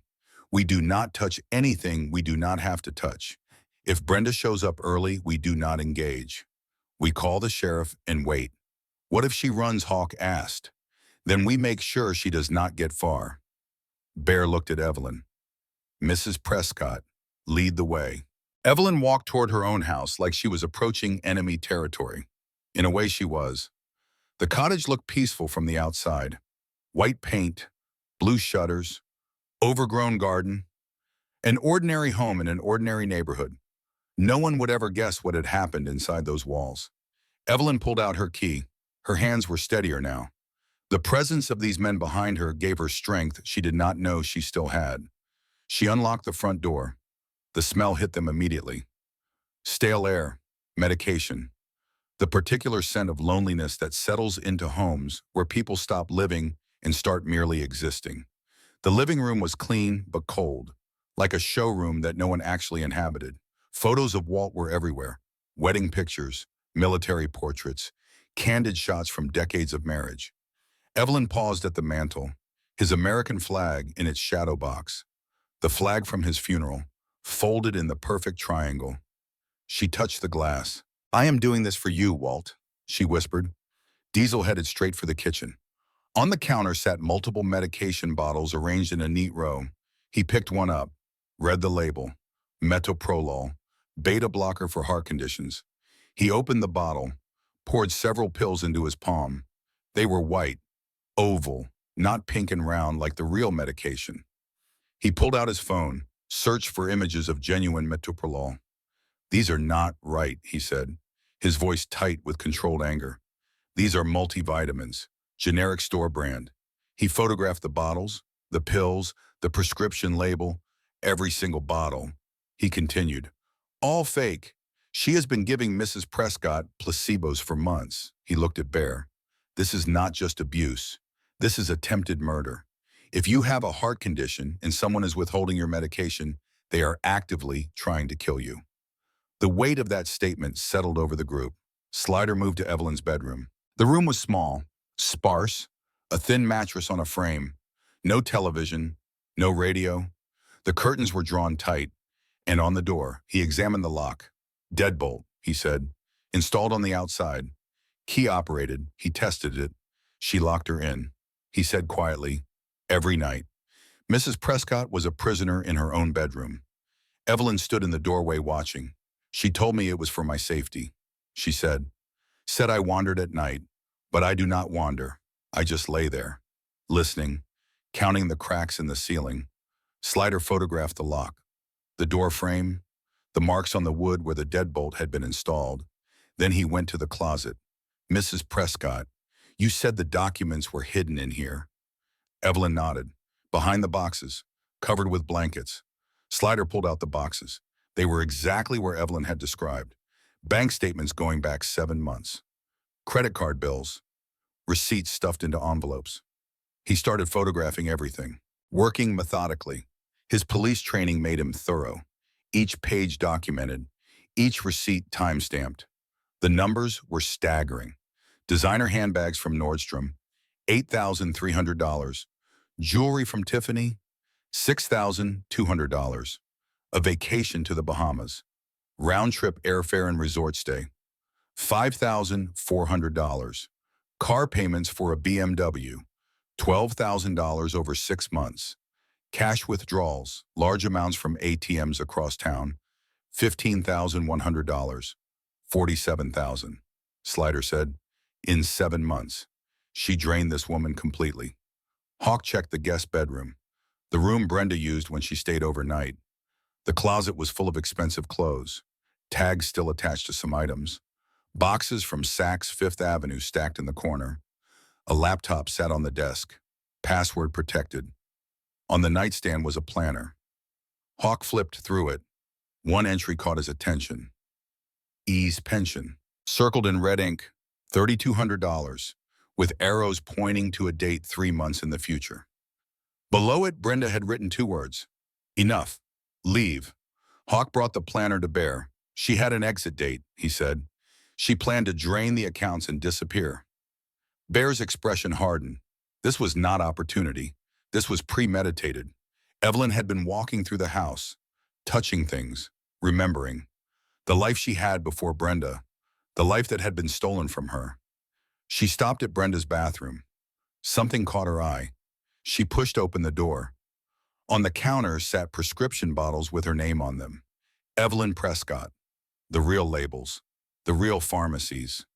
We do not touch anything we do not have to touch. If Brenda shows up early, we do not engage. We call the sheriff and wait. What if she runs? Hawk asked. Then we make sure she does not get far. Bear looked at Evelyn. Mrs. Prescott, lead the way. Evelyn walked toward her own house like she was approaching enemy territory. In a way she was. The cottage looked peaceful from the outside. White paint, blue shutters, overgrown garden. An ordinary home in an ordinary neighborhood. No one would ever guess what had happened inside those walls. Evelyn pulled out her key. Her hands were steadier now. The presence of these men behind her gave her strength she did not know she still had. She unlocked the front door. The smell hit them immediately. Stale air, medication, the particular scent of loneliness that settles into homes where people stop living and start merely existing. The living room was clean but cold, like a showroom that no one actually inhabited. Photos of Walt were everywhere. Wedding pictures, military portraits, candid shots from decades of marriage. Evelyn paused at the mantel, his American flag in its shadow box. The flag from his funeral, folded in the perfect triangle. She touched the glass. I am doing this for you, Walt, she whispered. Diesel headed straight for the kitchen. On the counter sat multiple medication bottles arranged in a neat row. He picked one up, read the label. Metoprolol, beta blocker for heart conditions. He opened the bottle, poured several pills into his palm. They were white, oval, not pink and round like the real medication. He pulled out his phone, searched for images of genuine metoprolol. These are not right, he said, his voice tight with controlled anger. These are multivitamins, generic store brand. He photographed the bottles, the pills, the prescription label, every single bottle. He continued, all fake. She has been giving Mrs. Prescott placebos for months. He looked at Bear. This is not just abuse. This is attempted murder. If you have a heart condition and someone is withholding your medication, they are actively trying to kill you. The weight of that statement settled over the group. Slider moved to Evelyn's bedroom. The room was small, sparse, a thin mattress on a frame, no television, no radio. The curtains were drawn tight, and on the door, he examined the lock. Deadbolt, he said, installed on the outside. Key operated, he tested it. She locked her in. He said quietly, every night. Mrs. Prescott was a prisoner in her own bedroom. Evelyn stood in the doorway watching. She told me it was for my safety. She said I wandered at night, but I do not wander. I just lay there, listening, counting the cracks in the ceiling. Slider photographed the lock, the door frame, the marks on the wood where the deadbolt had been installed. Then he went to the closet. Mrs. Prescott, you said the documents were hidden in here. Evelyn nodded. Behind the boxes, covered with blankets. Slider pulled out the boxes. They were exactly where Evelyn had described. Bank statements going back 7 months. Credit card bills. Receipts stuffed into envelopes. He started photographing everything, working methodically. His police training made him thorough. Each page documented, each receipt time-stamped. The numbers were staggering. Designer handbags from Nordstrom, $8,300. Jewelry from Tiffany, $6,200. A vacation to the Bahamas. Round-trip airfare and resort stay, $5,400. Car payments for a BMW, $12,000 over 6 months. Cash withdrawals, large amounts from ATMs across town, $15,100. $47,000, Slider said. In 7 months, she drained this woman completely. Hawk checked the guest bedroom, the room Brenda used when she stayed overnight. The closet was full of expensive clothes, tags still attached to some items, boxes from Saks Fifth Avenue stacked in the corner. A laptop sat on the desk. password protected. On the nightstand was a planner. Hawk flipped through it. One entry caught his attention. Ease pension. Circled in red ink, $3,200, with arrows pointing to a date 3 months in the future. Below it, Brenda had written 2 words. Enough. Leave. Hawk brought the planner to Bear. She had an exit date, he said. She planned to drain the accounts and disappear. Bear's expression hardened. This was not opportunity. This was premeditated. Evelyn had been walking through the house, touching things, remembering. The life she had before Brenda, the life that had been stolen from her. She stopped at Brenda's bathroom. Something caught her eye. She pushed open the door. On the counter sat prescription bottles with her name on them. Evelyn Prescott. The real labels. The real pharmacies.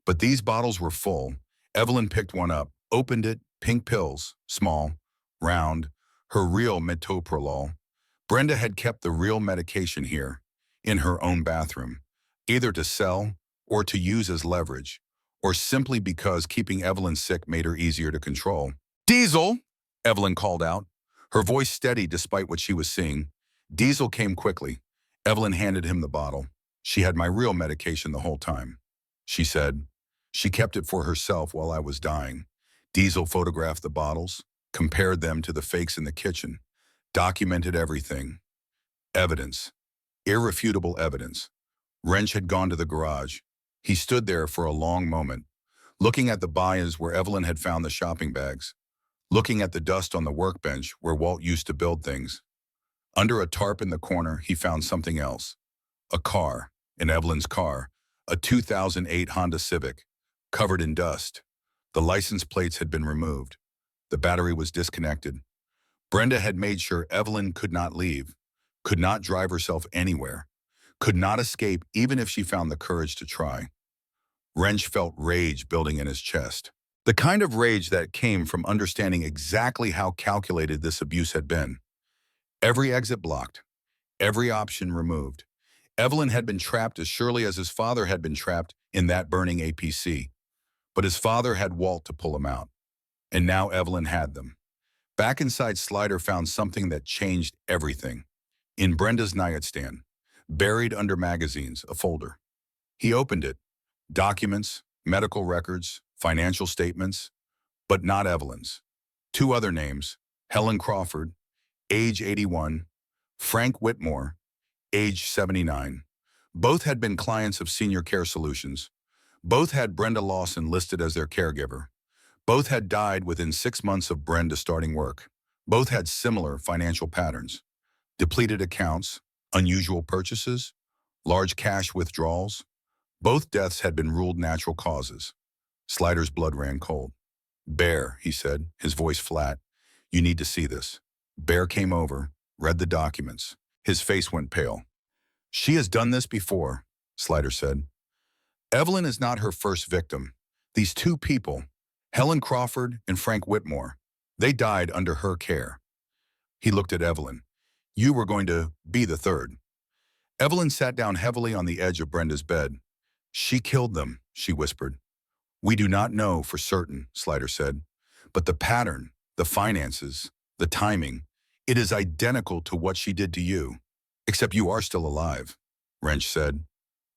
But these bottles were full. Evelyn picked one up, opened it, pink pills, small, round, her real metoprolol. Brenda had kept the real medication here, in her own bathroom, either to sell or to use as leverage, or simply because keeping Evelyn sick made her easier to control. Diesel, Evelyn called out, her voice steady despite what she was seeing. Diesel came quickly. Evelyn handed him the bottle. She had my real medication the whole time, she said. She kept it for herself while I was dying. Diesel photographed the bottles, compared them to the fakes in the kitchen, documented everything. Evidence. Irrefutable evidence. Wrench had gone to the garage. He stood there for a long moment, looking at the buy-ins where Evelyn had found the shopping bags, looking at the dust on the workbench where Walt used to build things. Under a tarp in the corner, he found something else. A car, in Evelyn's car, a 2008 Honda Civic, covered in dust. The license plates had been removed. The battery was disconnected. Brenda had made sure Evelyn could not leave, could not drive herself anywhere, could not escape even if she found the courage to try. Wrench felt rage building in his chest. The kind of rage that came from understanding exactly how calculated this abuse had been. Every exit blocked, every option removed. Evelyn had been trapped as surely as his father had been trapped in that burning APC. But his father had Walt to pull him out. And now Evelyn had them. Back inside, Slider found something that changed everything. In Brenda's nightstand, buried under magazines, a folder. He opened it. Documents, medical records, financial statements, but not Evelyn's. 2 other names, Helen Crawford, age 81, Frank Whitmore, age 79. Both had been clients of Senior Care Solutions. Both had Brenda Lawson listed as their caregiver. Both had died within 6 months of Brenda starting work. Both had similar financial patterns. Depleted accounts, unusual purchases, large cash withdrawals. Both deaths had been ruled natural causes. Slider's blood ran cold. Bear, he said, his voice flat. You need to see this. Bear came over, read the documents. His face went pale. She has done this before, Slider said. Evelyn is not her first victim. These 2 people, Helen Crawford and Frank Whitmore, they died under her care. He looked at Evelyn. You were going to be the 3rd. Evelyn sat down heavily on the edge of Brenda's bed. She killed them, she whispered. We do not know for certain, Slider said. But the pattern, the finances, the timing, it is identical to what she did to you. Except you are still alive, Wrench said,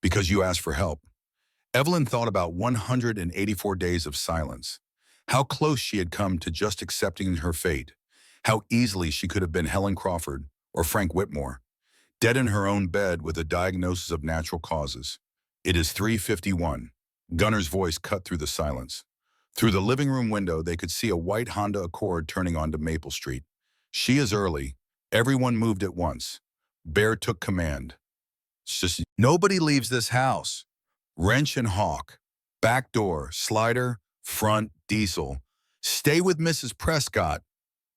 because you asked for help. Evelyn thought about 184 days of silence. How close she had come to just accepting her fate. How easily she could have been Helen Crawford or Frank Whitmore, dead in her own bed with a diagnosis of natural causes. It is 3:51. Gunner's voice cut through the silence. Through the living room window, they could see a white Honda Accord turning onto Maple Street. She is early. Everyone moved at once. Bear took command. It's just nobody leaves this house. Wrench and Hawk. Back door, Slider, front, Diesel. Stay with Mrs. Prescott.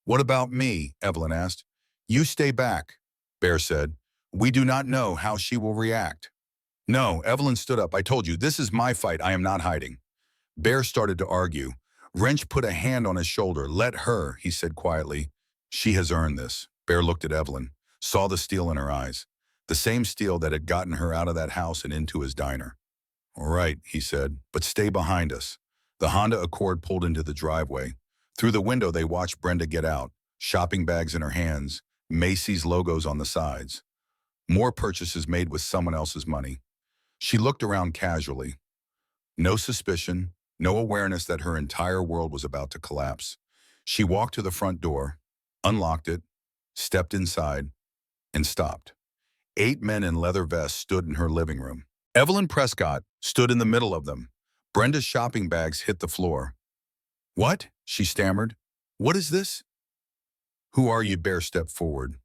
What about me? Evelyn asked. You stay back, Bear said. We do not know how she will react. No, Evelyn stood up. I told you, this is my fight. I am not hiding. Bear started to argue. Wrench put a hand on his shoulder. Let her, he said quietly. She has earned this. Bear looked at Evelyn, saw the steel in her eyes, the same steel that had gotten her out of that house and into his diner. All right, he said, but stay behind us. The Honda Accord pulled into the driveway. Through the window, they watched Brenda get out, shopping bags in her hands, Macy's logos on the sides. More purchases made with someone else's money. She looked around casually. No suspicion, no awareness that her entire world was about to collapse. She walked to the front door, unlocked it, stepped inside, and stopped. 8 men in leather vests stood in her living room. Evelyn Prescott stood in the middle of them. Brenda's shopping bags hit the floor. "What?" she stammered. "What is this?" "Who are you?" Bear stepped forward.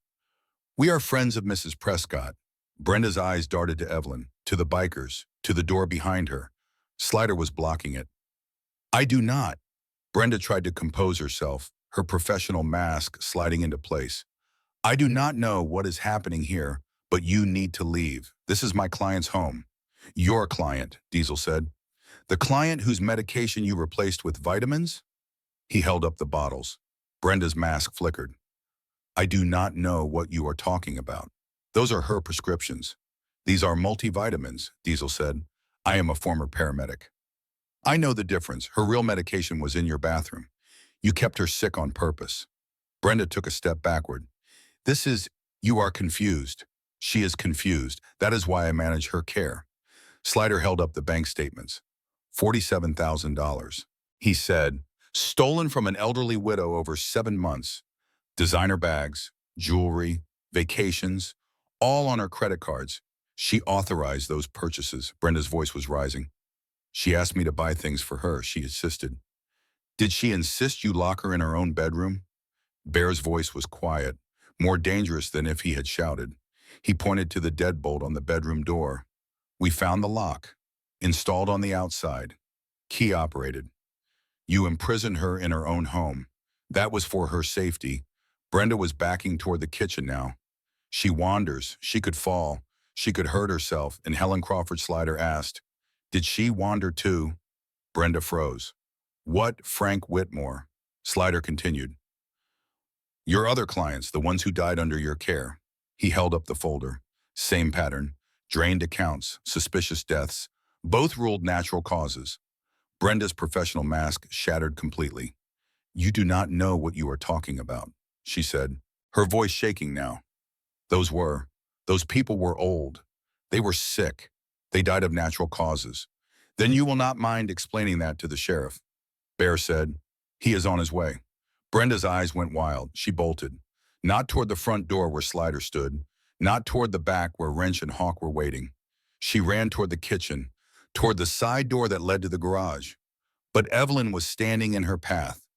"We are friends of Mrs. Prescott." Brenda's eyes darted to Evelyn, to the bikers, to the door behind her. Slider was blocking it. "I do not." Brenda tried to compose herself, her professional mask sliding into place. "I do not know what is happening here, but you need to leave. This is my client's home." "Your client," Diesel said. "The client whose medication you replaced with vitamins?" He held up the bottles. Brenda's mask flickered. "I do not know what you are talking about. Those are her prescriptions." "These are multivitamins," Diesel said. "I am a former paramedic. I know the difference. Her real medication was in your bathroom. You kept her sick on purpose." Brenda took a step backward. You are confused." "She is confused. That is why I manage her care." Slider held up the bank statements. $47,000. He said, "Stolen from an elderly widow over 7 months. Designer bags, jewelry, vacations, all on her credit cards. She authorized those purchases." Brenda's voice was rising. "She asked me to buy things for her," she insisted. "Did she insist you lock her in her own bedroom?" Bear's voice was quiet, more dangerous than if he had shouted. He pointed to the deadbolt on the bedroom door. "We found the lock, installed on the outside, key operated. You imprisoned her in her own home. That was for her safety." Brenda was backing toward the kitchen now. "She wanders. She could fall. She could hurt herself." And Helen Crawford Slider asked, "Did she wander too?" Brenda froze. "What, Frank Whitmore?" Slider continued. "Your other clients, the ones who died under your care." He held up the folder. Same pattern. Drained accounts, suspicious deaths, both ruled natural causes. Brenda's professional mask shattered completely. "You do not know what you are talking about," she said, her voice shaking now. Those people were old. They were sick. They died of natural causes." "Then you will not mind explaining that to the sheriff," Bear said. "He is on his way." Brenda's eyes went wild. She bolted. Not toward the front door where Slider stood, not toward the back where Wrench and Hawk were waiting. She ran toward the kitchen, toward the side door that led to the garage. But Evelyn was standing in her path.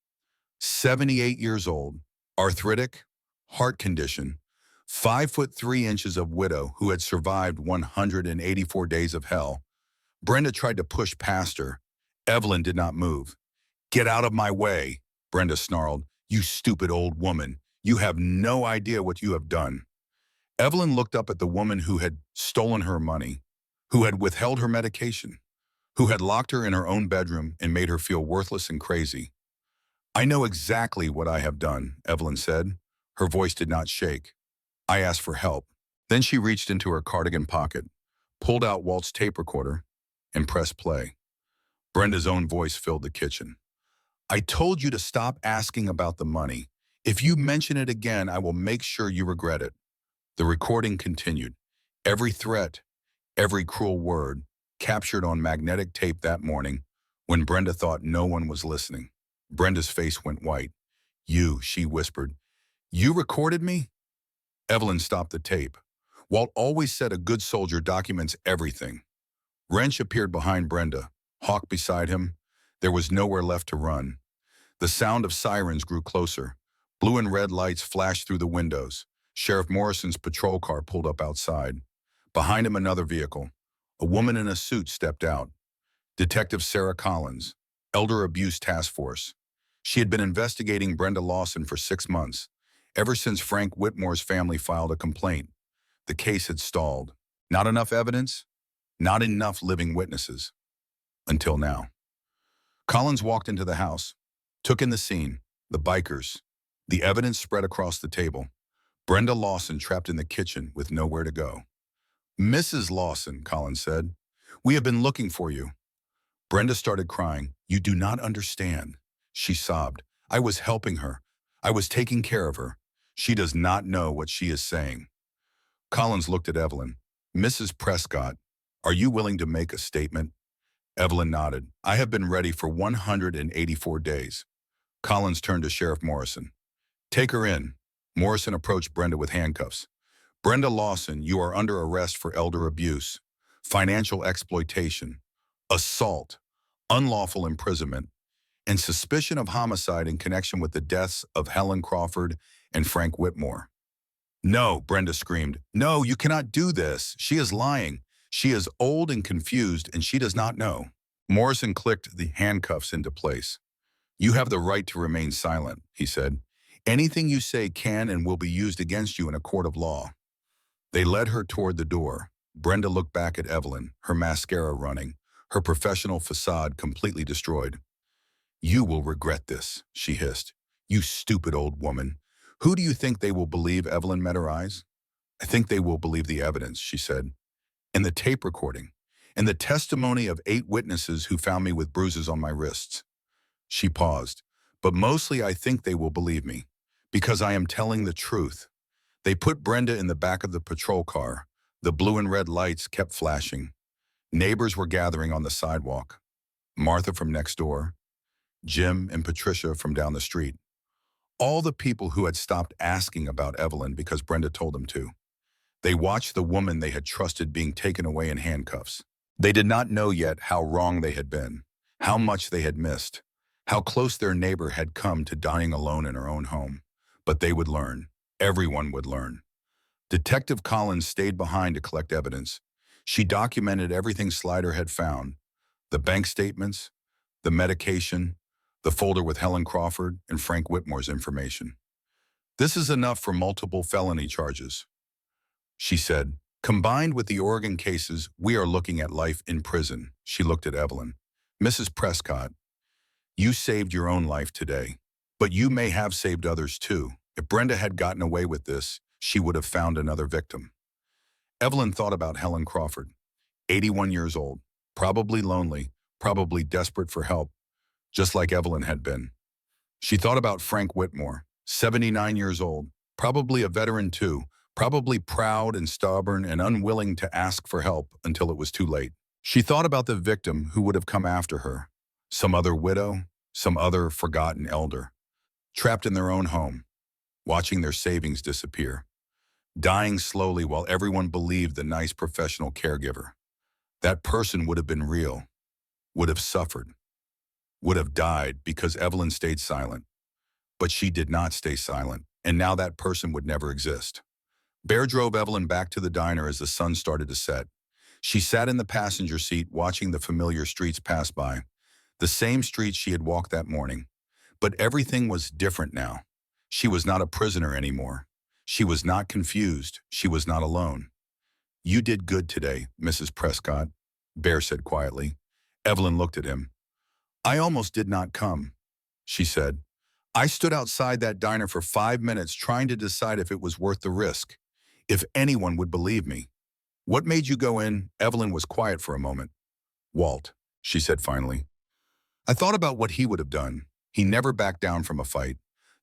78 years old, arthritic, heart condition, 5'3" of widow who had survived 184 days of hell. Brenda tried to push past her. Evelyn did not move. "Get out of my way," Brenda snarled. "You stupid old woman. You have no idea what you have done." Evelyn looked up at the woman who had stolen her money, who had withheld her medication, who had locked her in her own bedroom and made her feel worthless and crazy. "I know exactly what I have done," Evelyn said. Her voice did not shake. "I asked for help." Then she reached into her cardigan pocket, pulled out Walt's tape recorder, and pressed play. Brenda's own voice filled the kitchen. "I told you to stop asking about the money. If you mention it again, I will make sure you regret it." The recording continued. Every threat, every cruel word, captured on magnetic tape that morning when Brenda thought no one was listening. Brenda's face went white. "You," she whispered. "You recorded me?" Evelyn stopped the tape. Walt always said a good soldier documents everything. Wrench appeared behind Brenda, Hawk beside him. There was nowhere left to run. The sound of sirens grew closer. Blue and red lights flashed through the windows. Sheriff Morrison's patrol car pulled up outside. Behind him, another vehicle. A woman in a suit stepped out. Detective Sarah Collins, Elder Abuse Task Force. She had been investigating Brenda Lawson for 6 months, ever since Frank Whitmore's family filed a complaint. The case had stalled. Not enough evidence, not enough living witnesses. Until now. Collins walked into the house, took in the scene, the bikers, the evidence spread across the table. Brenda Lawson trapped in the kitchen with nowhere to go. "Mrs. Lawson," Collins said, "we have been looking for you." Brenda started crying. "You do not understand," she sobbed. I was helping her. I was taking care of her. She does not know what she is saying." Collins looked at Evelyn. "Mrs. Prescott, are you willing to make a statement?" Evelyn nodded. "I have been ready for 184 days." Collins turned to Sheriff Morrison. "Take her in." Morrison approached Brenda with handcuffs. "Brenda Lawson, you are under arrest for elder abuse, financial exploitation, assault, unlawful imprisonment, and suspicion of homicide in connection with the deaths of Helen Crawford and Frank Whitmore." "No," Brenda screamed. "No, you cannot do this. She is lying. She is old and confused, and she does not know." Morrison clicked the handcuffs into place. "You have the right to remain silent," he said. "Anything you say can and will be used against you in a court of law." They led her toward the door. Brenda looked back at Evelyn, her mascara running, her professional facade completely destroyed. "You will regret this," she hissed. "You stupid old woman. Who do you think they will believe?" Evelyn met her eyes. "I think they will believe the evidence," she said. "And the tape recording, and the testimony of 8 witnesses who found me with bruises on my wrists." She paused. "But mostly I think they will believe me, because I am telling the truth." They put Brenda in the back of the patrol car. The blue and red lights kept flashing. Neighbors were gathering on the sidewalk. Martha from next door, Jim and Patricia from down the street. All the people who had stopped asking about Evelyn because Brenda told them to. They watched the woman they had trusted being taken away in handcuffs. They did not know yet how wrong they had been, how much they had missed, how close their neighbor had come to dying alone in her own home. But they would learn. Everyone would learn. Detective Collins stayed behind to collect evidence. She documented everything Slider had found: the bank statements, the medication, the folder with Helen Crawford and Frank Whitmore's information. "This is enough for multiple felony charges," she said. "Combined with the Oregon cases, we are looking at life in prison." She looked at Evelyn. "Mrs. Prescott, you saved your own life today, but you may have saved others too. If Brenda had gotten away with this, she would have found another victim." Evelyn thought about Helen Crawford, 81 years old, probably lonely, probably desperate for help, just like Evelyn had been. She thought about Frank Whitmore, 79 years old, probably a veteran too, probably proud and stubborn and unwilling to ask for help until it was too late. She thought about the victim who would have come after her, some other widow, some other forgotten elder, trapped in their own home, watching their savings disappear, dying slowly while everyone believed the nice professional caregiver. That person would have been real, would have suffered, would have died because Evelyn stayed silent. But she did not stay silent, and now that person would never exist. Bear drove Evelyn back to the diner as the sun started to set. She sat in the passenger seat watching the familiar streets pass by, the same streets she had walked that morning. But everything was different now. She was not a prisoner anymore. She was not confused. She was not alone. "You did good today, Mrs. Prescott," Bear said quietly. Evelyn looked at him. "I almost did not come," she said. "I stood outside that diner for 5 minutes trying to decide if it was worth the risk, if anyone would believe me." "What made you go in?" Evelyn was quiet for a moment. "Walt," she said finally. "I thought about what he would have done. He never backed down from a fight.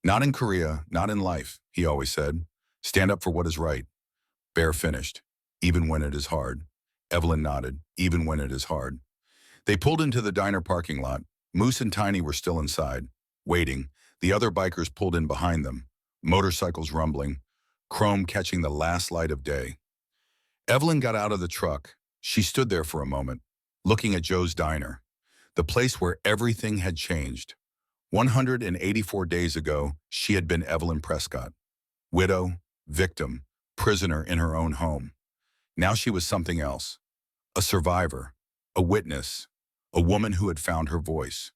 Not in Korea, not in life, he always said. Stand up for what is right." Bear finished. "Even when it is hard." Evelyn nodded. "Even when it is hard." They pulled into the diner parking lot. Moose and Tiny were still inside, waiting. The other bikers pulled in behind them, motorcycles rumbling, chrome catching the last light of day. Evelyn got out of the truck. She stood there for a moment, looking at Joe's diner, the place where everything had changed. 184 days ago, she had been Evelyn Prescott, widow, victim, prisoner in her own home. Now she was something else, a survivor, a witness, a woman who had found her voice.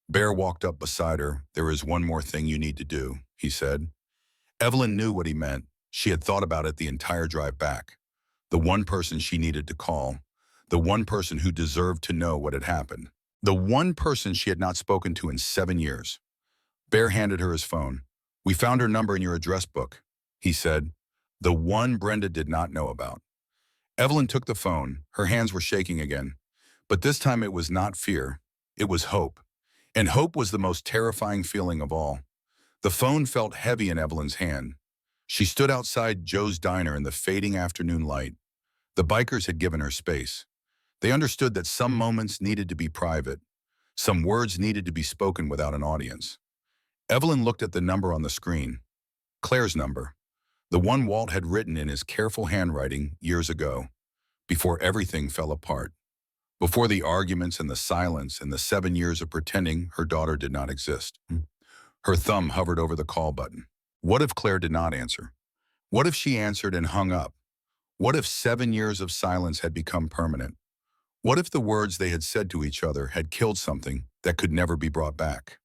Bear walked up beside her. "There is one more thing you need to do," he said. Evelyn knew what he meant. She had thought about it the entire drive back. The one person she needed to call, the one person who deserved to know what had happened, the one person she had not spoken to in 7 years. Bear handed her his phone. "We found her number in your address book," he said, the one Brenda did not know about. Evelyn took the phone. Her hands were shaking again. But this time it was not fear. It was hope. And hope was the most terrifying feeling of all. The phone felt heavy in Evelyn's hand. She stood outside Joe's diner in the fading afternoon light. The bikers had given her space. They understood that some moments needed to be private. Some words needed to be spoken without an audience. Evelyn looked at the number on the screen. Claire's number. The one Walt had written in his careful handwriting years ago, before everything fell apart. Before the arguments and the silence and the 7 years of pretending her daughter did not exist. Her thumb hovered over the call button. What if Claire did not answer? What if she answered and hung up? What if 7 years of silence had become permanent? What if the words they had said to each other had killed something that could never be brought back?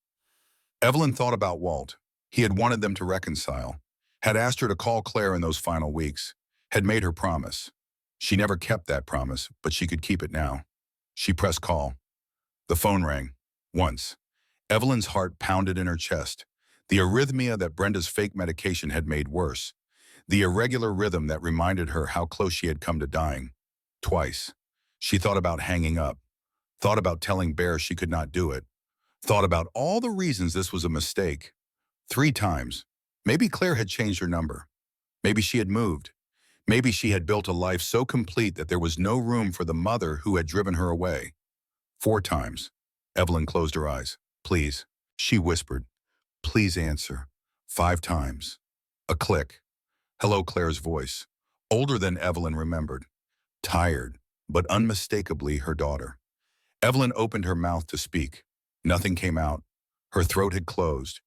Evelyn thought about Walt. He had wanted them to reconcile, had asked her to call Claire in those final weeks, had made her promise. She never kept that promise, but she could keep it now. She pressed call. The phone rang. Once. Evelyn's heart pounded in her chest. The arrhythmia that Brenda's fake medication had made worse. The irregular rhythm that reminded her how close she had come to dying. Twice. She thought about hanging up. Thought about telling Bear she could not do it. Thought about all the reasons this was a mistake. 3 times. Maybe Claire had changed her number. Maybe she had moved. Maybe she had built a life so complete that there was no room for the mother who had driven her away. 4 times. Evelyn closed her eyes. Please, she whispered. Please answer. 5 times. A click. Hello, Claire's voice. Older than Evelyn remembered. Tired, but unmistakably her daughter. Evelyn opened her mouth to speak. Nothing came out. Her throat had closed.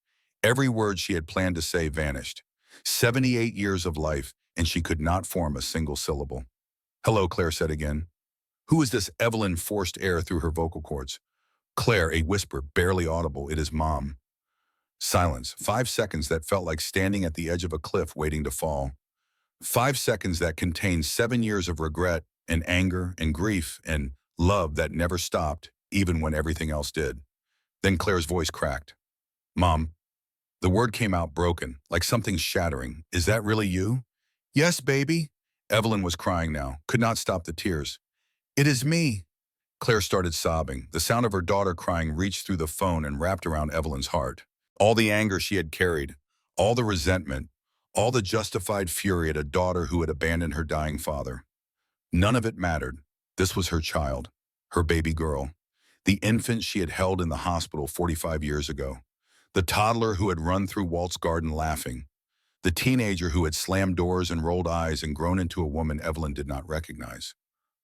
Every word she had planned to say vanished. 78 years of life, and she could not form a single syllable. Hello, Claire said again. Who is this? Evelyn forced air through her vocal cords. Claire, a whisper, barely audible. It is Mom. Silence. 5 seconds that felt like standing at the edge of a cliff waiting to fall. 5 seconds that contained 7 years of regret and anger and grief and love that never stopped, even when everything else did. Then Claire's voice cracked. Mom. The word came out broken, like something shattering. Is that really you? Yes, baby. Evelyn was crying now, could not stop the tears. It is me. Claire started sobbing. The sound of her daughter crying reached through the phone and wrapped around Evelyn's heart. All the anger she had carried, all the resentment, all the justified fury at a daughter who had abandoned her dying father. None of it mattered. This was her child, her baby girl, the infant she had held in the hospital 45 years ago, the toddler who had run through Walt's garden laughing, the teenager who had slammed doors and rolled eyes and grown into a woman Evelyn did not recognize.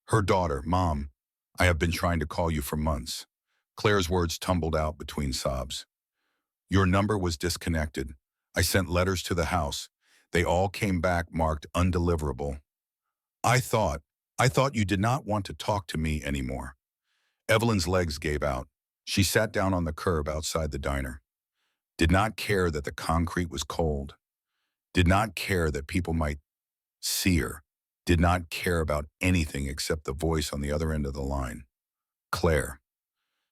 Her daughter, Mom, I have been trying to call you for months. Claire's words tumbled out between sobs. Your number was disconnected. I sent letters to the house. They all came back marked undeliverable. I thought you did not want to talk to me anymore. Evelyn's legs gave out. She sat down on the curb outside the diner. Did not care that the concrete was cold. Did not care that people might see her. Did not care about anything except the voice on the other end of the line. Claire.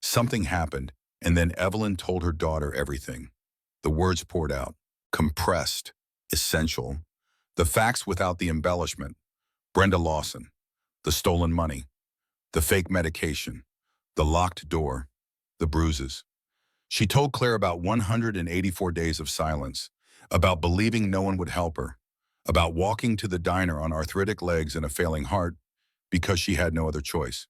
Something happened, and then Evelyn told her daughter everything. The words poured out. Compressed. Essential. The facts without the embellishment. Brenda Lawson. The stolen money. The fake medication. The locked door. The bruises. She told Claire about 184 days of silence, about believing no one would help her, about walking to the diner on arthritic legs and a failing heart because she had no other choice.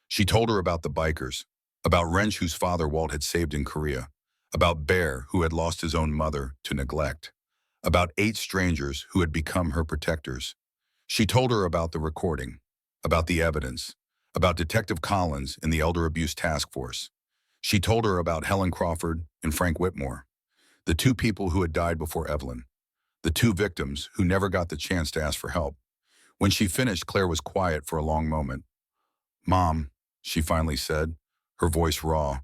She told her about the bikers, about Wrench whose father Walt had saved in Korea, about Bear who had lost his own mother to neglect, about 8 strangers who had become her protectors. She told her about the recording, about the evidence, about Detective Collins and the Elder Abuse Task Force. She told her about Helen Crawford and Frank Whitmore, the 2 people who had died before Evelyn, the 2 victims who never got the chance to ask for help. When she finished, Claire was quiet for a long moment. Mom, she finally said, her voice raw,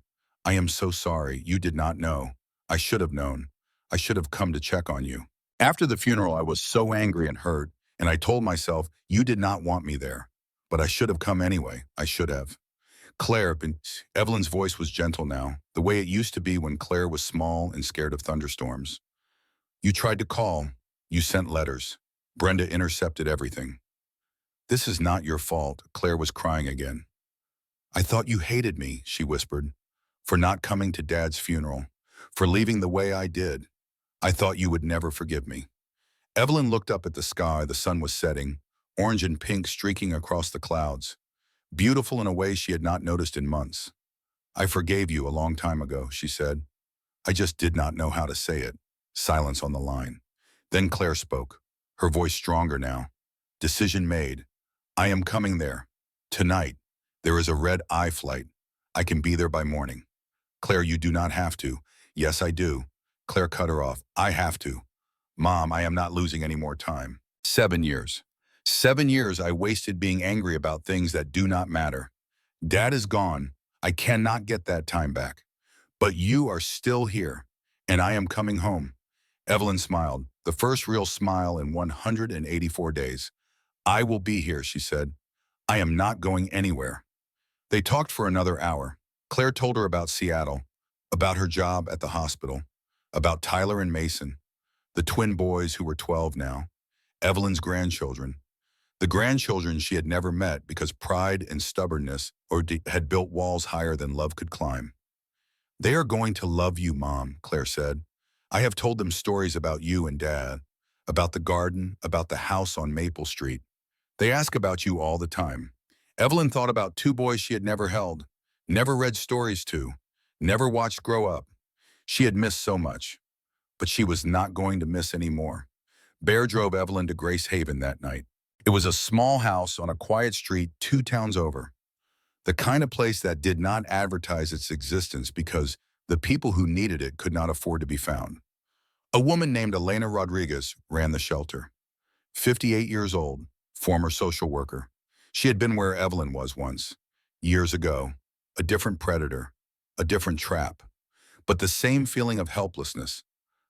I am so sorry. You did not know. I should have known. I should have come to check on you. After the funeral, I was so angry and hurt, and I told myself, you did not want me there. But I should have come anyway. I should have. Claire, Evelyn's voice was gentle now, the way it used to be when Claire was small and scared of thunderstorms. You tried to call. You sent letters. Brenda intercepted everything. This is not your fault. Claire was crying again. I thought you hated me, she whispered. for not coming to Dad's funeral, for leaving the way I did. I thought you would never forgive me." Evelyn looked up at the sky. The sun was setting, orange and pink streaking across the clouds, beautiful in a way she had not noticed in months. "I forgave you a long time ago," she said. "I just did not know how to say it." Silence on the line. Then Claire spoke, her voice stronger now. "Decision made. I am coming there. Tonight. There is a red-eye flight. I can be there by morning." "Claire, you do not have to." "Yes, I do." Claire cut her off. "I have to. Mom, I am not losing any more time." 7 years. 7 years I wasted being angry about things that do not matter. Dad is gone. I cannot get that time back. But you are still here, and I am coming home. Evelyn smiled, the first real smile in 184 days. "I will be here," she said. "I am not going anywhere." They talked for another hour. Claire told her about Seattle, about her job at the hospital, about Tyler and Mason, the twin boys who were 12 now, Evelyn's grandchildren, the grandchildren she had never met because pride and stubbornness had built walls higher than love could climb. "They are going to love you, Mom," Claire said. "I have told them stories about you and Dad, about the garden, about the house on Maple Street. They ask about you all the time." Evelyn thought about two boys she had never held, never read stories to, never watched grow up. She had missed so much, but she was not going to miss any more. Bear drove Evelyn to Grace Haven that night. It was a small house on a quiet street 2 towns over. The kind of place that did not advertise its existence because the people who needed it could not afford to be found. A woman named Elena Rodriguez ran the shelter. 58 years old, former social worker. She had been where Evelyn was once, years ago, a different predator, a different trap, but the same feeling of helplessness,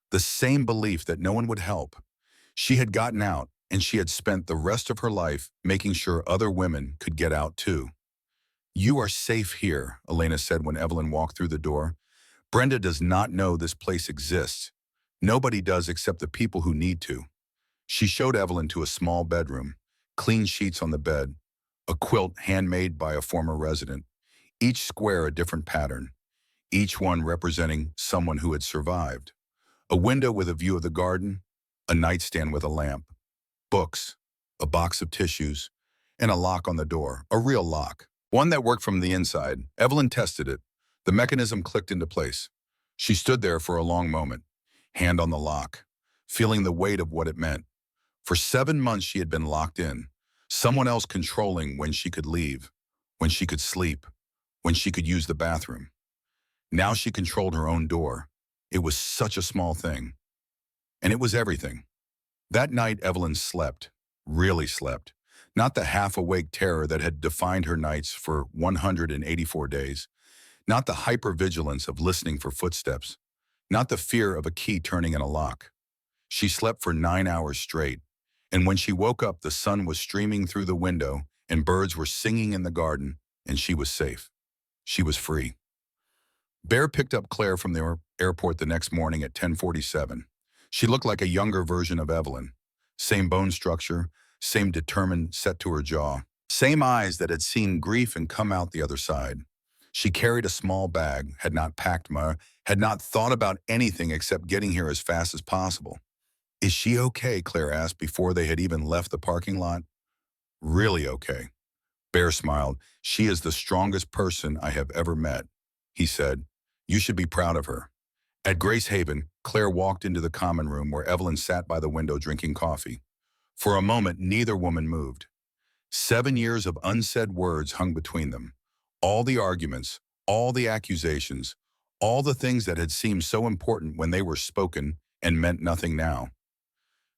the same belief that no one would help. She had gotten out, and she had spent the rest of her life making sure other women could get out too. "You are safe here," Elena said when Evelyn walked through the door. "Brenda does not know this place exists. Nobody does except the people who need to." She showed Evelyn to a small bedroom, clean sheets on the bed, a quilt handmade by a former resident, each square a different pattern, each one representing someone who had survived. A window with a view of the garden, a nightstand with a lamp, books, a box of tissues, and a lock on the door, a real lock, one that worked from the inside. Evelyn tested it. The mechanism clicked into place. She stood there for a long moment, hand on the lock, feeling the weight of what it meant. For 7 months she had been locked in, someone else controlling when she could leave, when she could sleep, when she could use the bathroom. Now she controlled her own door. It was such a small thing. And it was everything. That night Evelyn slept, really slept. Not the half-awake terror that had defined her nights for 184 days. Not the hypervigilance of listening for footsteps. Not the fear of a key turning in a lock. She slept for 9 hours straight. And when she woke up, the sun was streaming through the window and birds were singing in the garden, and she was safe. She was free. Bear picked up Claire from the airport the next morning at 10:47. She looked like a younger version of Evelyn. Same bone structure, same determined set to her jaw, same eyes that had seen grief and come out the other side. She carried a small bag, had not packed much, had not thought about anything except getting here as fast as possible. "Is she okay?" Claire asked before they had even left the parking lot. "Really okay." Bear smiled. "She is the strongest person I have ever met," he said. "You should be proud of her." At Grace Haven, Claire walked into the common room where Evelyn sat by the window drinking coffee. For a moment, neither woman moved. 7 years of unsaid words hung between them. All the arguments, all the accusations, all the things that had seemed so important when they were spoken and meant nothing now.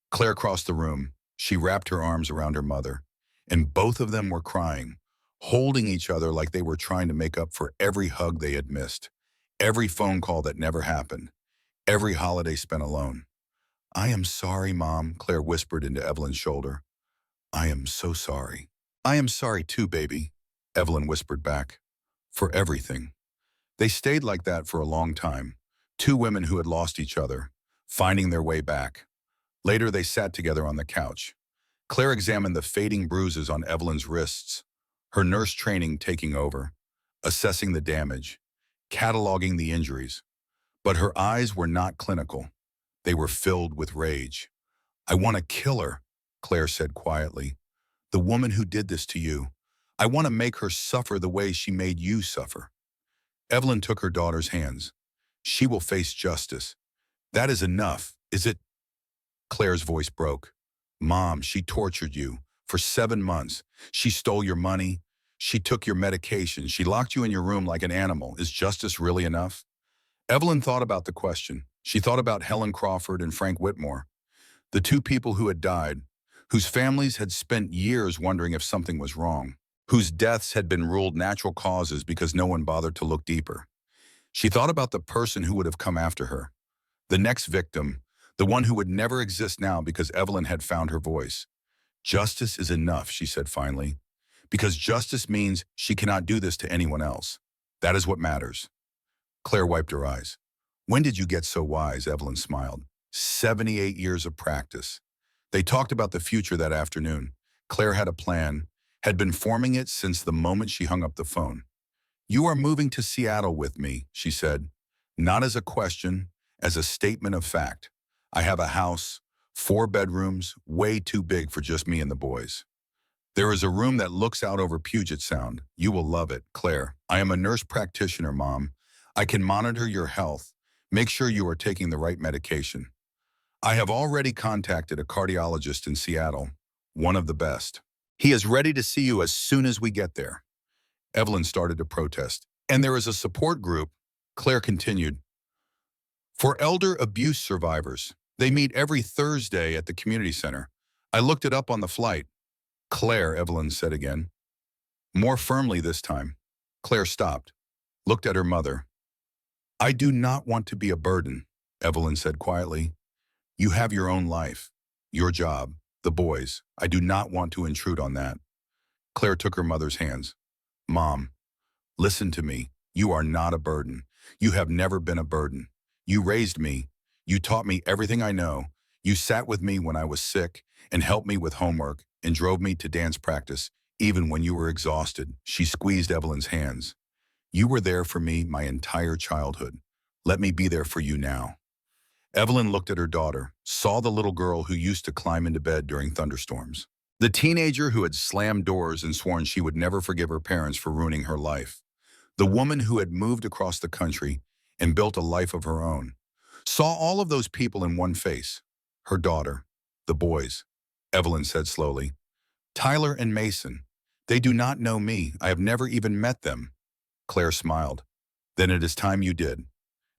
Claire crossed the room. She wrapped her arms around her mother, and both of them were crying, holding each other like they were trying to make up for every hug they had missed, every phone call that never happened, every holiday spent alone. "I am sorry, Mom," Claire whispered into Evelyn's shoulder. "I am so sorry." "I am sorry too, baby," Evelyn whispered back. "For everything." They stayed like that for a long time, two women who had lost each other, finding their way back. Later, they sat together on the couch. Claire examined the fading bruises on Evelyn's wrists, her nurse training taking over, assessing the damage. cataloging the injuries. But her eyes were not clinical. They were filled with rage. "I want to kill her," Claire said quietly. "The woman who did this to you. I want to make her suffer the way she made you suffer." Evelyn took her daughter's hands. "She will face justice." "That is enough, is it?" Claire's voice broke. "Mom, she tortured you for 7 months. She stole your money. She took your medication. She locked you in your room like an animal. Is justice really enough?" Evelyn thought about the question. She thought about Helen Crawford and Frank Whitmore, the two people who had died, whose families had spent years wondering if something was wrong, whose deaths had been ruled natural causes because no one bothered to look deeper. She thought about the person who would have come after her, the next victim, the one who would never exist now because Evelyn had found her voice. "Justice is enough," she said finally, "because justice means she cannot do this to anyone else. That is what matters." Claire wiped her eyes. "When did you get so wise?" Evelyn smiled. 78 years of practice. They talked about the future that afternoon. Claire had a plan, had been forming it since the moment she hung up the phone. "You are moving to Seattle with me," she said, not as a question, as a statement of fact. "I have a house, 4 bedrooms, way too big for just me and the boys. There is a room that looks out over Puget Sound. You will love it, Claire. I am a nurse practitioner, Mom. I can monitor your health, make sure you are taking the right medication. I have already contacted a cardiologist in Seattle, one of the best. He is ready to see you as soon as we get there." Evelyn started to protest. "And there is a support group," Claire continued, "for elder abuse survivors. They meet every Thursday at the community center. I looked it up on the flight." "Claire," Evelyn said again, more firmly this time. Claire stopped, looked at her mother. "I do not want to be a burden," Evelyn said quietly. "You have your own life, your job, the boys. I do not want to intrude on that." Claire took her mother's hands. "Mom, listen to me. You are not a burden. You have never been a burden. You raised me. You taught me everything I know. You sat with me when I was sick and helped me with homework and drove me to dance practice, even when you were exhausted." She squeezed Evelyn's hands. "You were there for me my entire childhood. Let me be there for you now." Evelyn looked at her daughter, saw the little girl who used to climb into bed during thunderstorms, the teenager who had slammed doors and sworn she would never forgive her parents for ruining her life, the woman who had moved across the country and built a life of her own. Saw all of those people in one face. Her daughter, the boys. Evelyn said slowly, "Tyler and Mason. They do not know me. I have never even met them." Claire smiled. "Then it is time you did."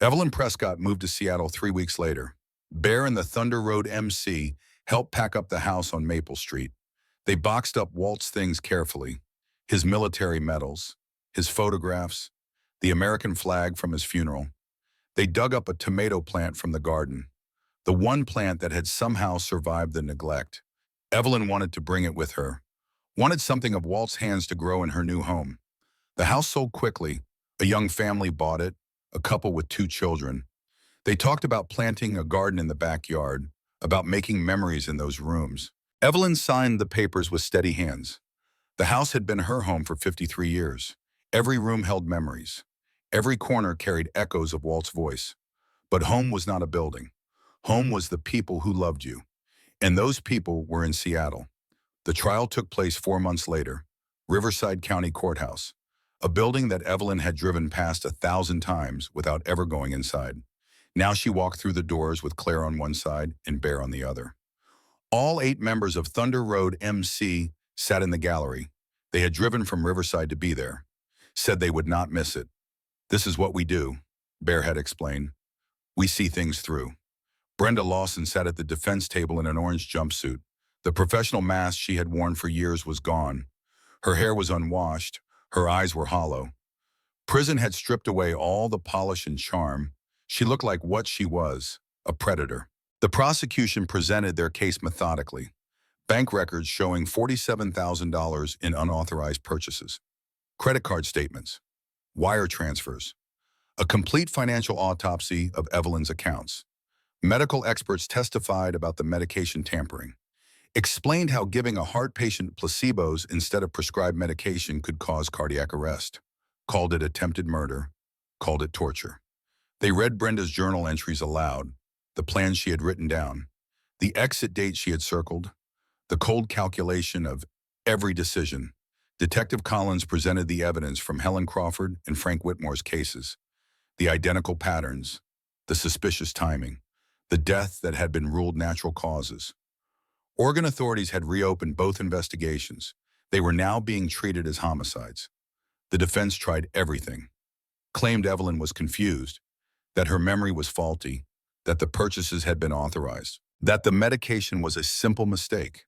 Evelyn Prescott moved to Seattle 3 weeks later. Bear and the Thunder Road MC helped pack up the house on Maple Street. They boxed up Walt's things carefully. His military medals, his photographs, the American flag from his funeral. They dug up a tomato plant from the garden, the one plant that had somehow survived the neglect. Evelyn wanted to bring it with her, wanted something of Walt's hands to grow in her new home. The house sold quickly. A young family bought it, a couple with 2 children. They talked about planting a garden in the backyard, about making memories in those rooms. Evelyn signed the papers with steady hands. The house had been her home for 53 years. Every room held memories. Every corner carried echoes of Walt's voice. But home was not a building. Home was the people who loved you. And those people were in Seattle. The trial took place 4 months later. Riverside County Courthouse, a building that Evelyn had driven past 1,000 times without ever going inside. Now she walked through the doors with Claire on one side and Bear on the other. All 8 members of Thunder Road MC sat in the gallery. They had driven from Riverside to be there, said they would not miss it. "This is what we do," Bear had explained. "We see things through." Brenda Lawson sat at the defense table in an orange jumpsuit. The professional mask she had worn for years was gone. Her hair was unwashed. Her eyes were hollow. Prison had stripped away all the polish and charm. She looked like what she was, a predator. The prosecution presented their case methodically. Bank records showing $47,000 in unauthorized purchases. Credit card statements. Wire transfers. A complete financial autopsy of Evelyn's accounts. Medical experts testified about the medication tampering. Explained how giving a heart patient placebos instead of prescribed medication could cause cardiac arrest. Called it attempted murder. called it torture. They read Brenda's journal entries aloud, the plans she had written down, the exit date she had circled, the cold calculation of every decision. Detective Collins presented the evidence from Helen Crawford and Frank Whitmore's cases, the identical patterns, the suspicious timing, the death that had been ruled natural causes. Oregon authorities had reopened both investigations. They were now being treated as homicides. The defense tried everything, claimed Evelyn was confused, that her memory was faulty, that the purchases had been authorized, that the medication was a simple mistake.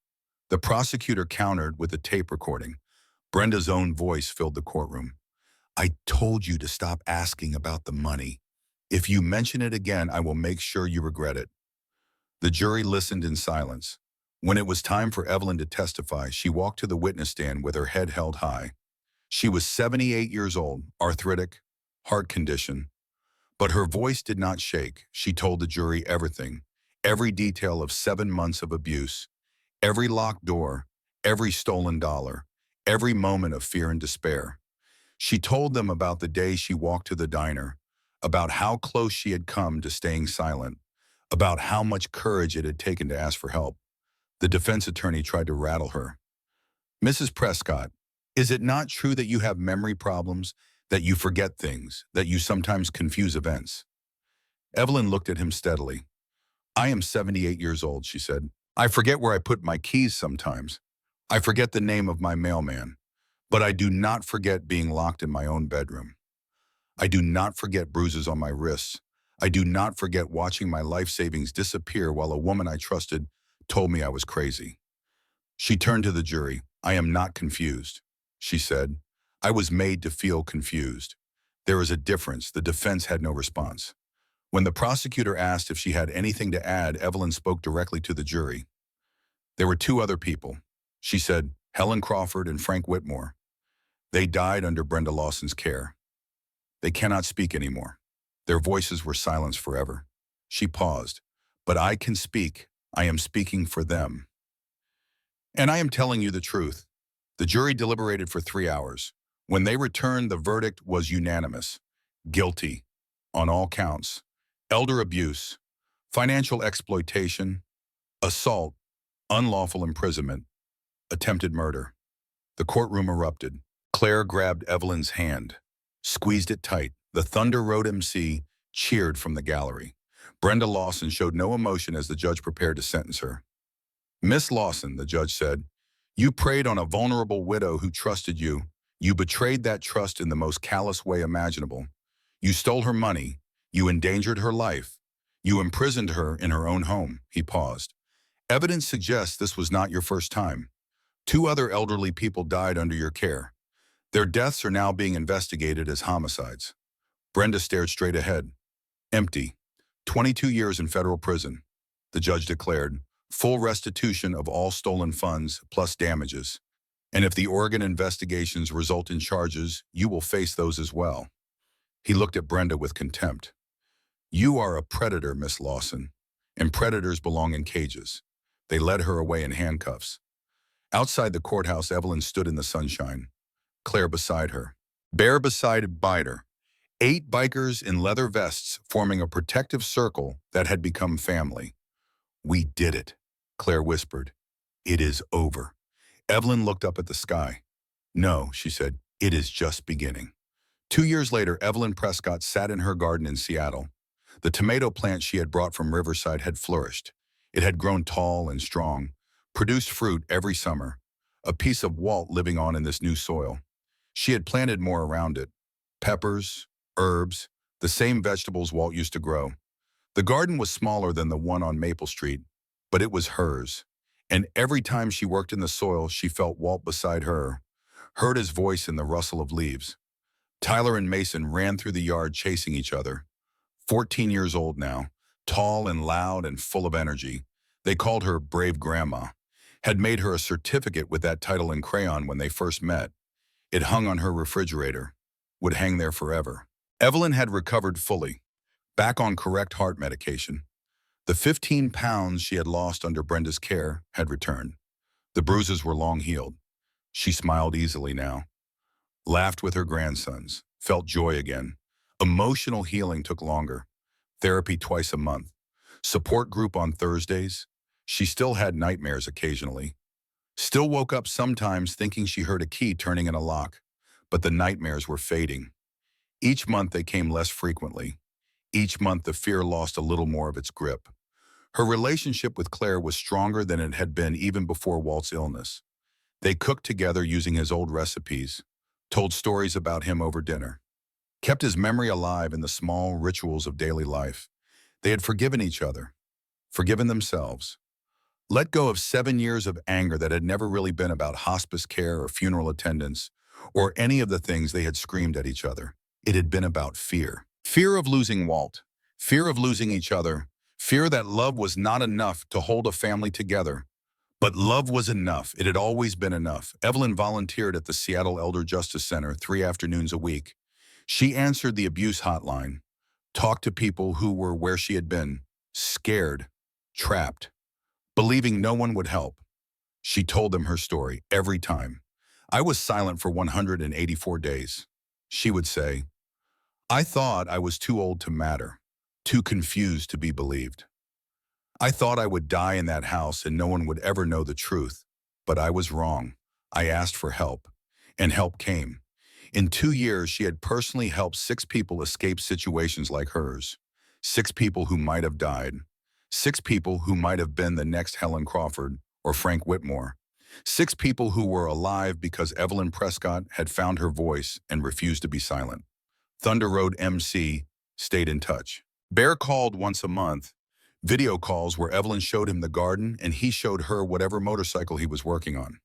The prosecutor countered with a tape recording. Brenda's own voice filled the courtroom. "I told you to stop asking about the money. If you mention it again, I will make sure you regret it." The jury listened in silence. When it was time for Evelyn to testify, she walked to the witness stand with her head held high. She was 78 years old, arthritic, heart condition, but her voice did not shake. She told the jury everything, every detail of 7 months of abuse, every locked door, every stolen dollar, every moment of fear and despair. She told them about the day she walked to the diner, about how close she had come to staying silent, about how much courage it had taken to ask for help. The defense attorney tried to rattle her. "Mrs. Prescott, is it not true that you have memory problems, that you forget things, that you sometimes confuse events?" Evelyn looked at him steadily. "I am 78 years old," she said. "I forget where I put my keys sometimes. I forget the name of my mailman. But I do not forget being locked in my own bedroom. I do not forget bruises on my wrists. I do not forget watching my life savings disappear while a woman I trusted told me I was crazy." She turned to the jury. "I am not confused," she said. "I was made to feel confused." There is a difference. The defense had no response. When the prosecutor asked if she had anything to add, Evelyn spoke directly to the jury. "There were 2 other people," she said, "Helen Crawford and Frank Whitmore. They died under Brenda Lawson's care. They cannot speak anymore. Their voices were silenced forever." She paused. "But I can speak. I am speaking for them. And I am telling you the truth." The jury deliberated for 3 hours. When they returned, the verdict was unanimous. Guilty on all counts. Elder abuse, financial exploitation, assault, unlawful imprisonment, attempted murder. The courtroom erupted. Claire grabbed Evelyn's hand, squeezed it tight. The Thunder Road MC cheered from the gallery. Brenda Lawson showed no emotion as the judge prepared to sentence her. "Miss Lawson," the judge said, "you preyed on a vulnerable widow who trusted you. You betrayed that trust in the most callous way imaginable. You stole her money. You endangered her life. You imprisoned her in her own home." He paused. "Evidence suggests this was not your first time. 2 other elderly people died under your care. Their deaths are now being investigated as homicides." Brenda stared straight ahead. "Empty. 22 years in federal prison," the judge declared. "Full restitution of all stolen funds plus damages. And if the Oregon investigations result in charges, you will face those as well." He looked at Brenda with contempt. "You are a predator, Miss Lawson, and predators belong in cages." They led her away in handcuffs. Outside the courthouse, Evelyn stood in the sunshine, Claire beside her. Bare beside her, 8 bikers in leather vests forming a protective circle that had become family. "We did it," Claire whispered. "It is over." Evelyn looked up at the sky. "No," she said, "it is just beginning." 2 years later, Evelyn Prescott sat in her garden in Seattle. The tomato plant she had brought from Riverside had flourished. It had grown tall and strong, produced fruit every summer, a piece of Walt living on in this new soil. She had planted more around it. Peppers, herbs, the same vegetables Walt used to grow. The garden was smaller than the one on Maple Street, but it was hers. And every time she worked in the soil, she felt Walt beside her, heard his voice in the rustle of leaves. Tyler and Mason ran through the yard chasing each other. 14 years old now, tall and loud and full of energy. They called her Brave Grandma, had made her a certificate with that title in crayon when they first met. It hung on her refrigerator, would hang there forever. Evelyn had recovered fully, back on correct heart medication. The 15 pounds she had lost under Brenda's care had returned. The bruises were long healed. She smiled easily now, laughed with her grandsons, felt joy again. Emotional healing took longer. Therapy twice a month. Support group on Thursdays. She still had nightmares occasionally. Still woke up sometimes thinking she heard a key turning in a lock. But the nightmares were fading. Each month they came less frequently. Each month the fear lost a little more of its grip. Her relationship with Claire was stronger than it had been even before Walt's illness. They cooked together using his old recipes, told stories about him over dinner, kept his memory alive in the small rituals of daily life. They had forgiven each other, forgiven themselves, let go of 7 years of anger that had never really been about hospice care or funeral attendance or any of the things they had screamed at each other. It had been about fear. Fear of losing Walt, fear of losing each other, fear that love was not enough to hold a family together. But love was enough. It had always been enough. Evelyn volunteered at the Seattle Elder Justice Center 3 afternoons a week. She answered the abuse hotline, talked to people who were where she had been, scared, trapped, believing no one would help. She told them her story every time. I was silent for 184 days. She would say, I thought I was too old to matter, too confused to be believed. I thought I would die in that house and no one would ever know the truth. But I was wrong. I asked for help, and help came. In 2 years, she had personally helped 6 people escape situations like hers. 6 people who might have died. 6 people who might have been the next Helen Crawford or Frank Whitmore. 6 people who were alive because Evelyn Prescott had found her voice and refused to be silent. Thunder Road MC stayed in touch. Bear called once a month. Video calls where Evelyn showed him the garden and he showed her whatever motorcycle he was working on.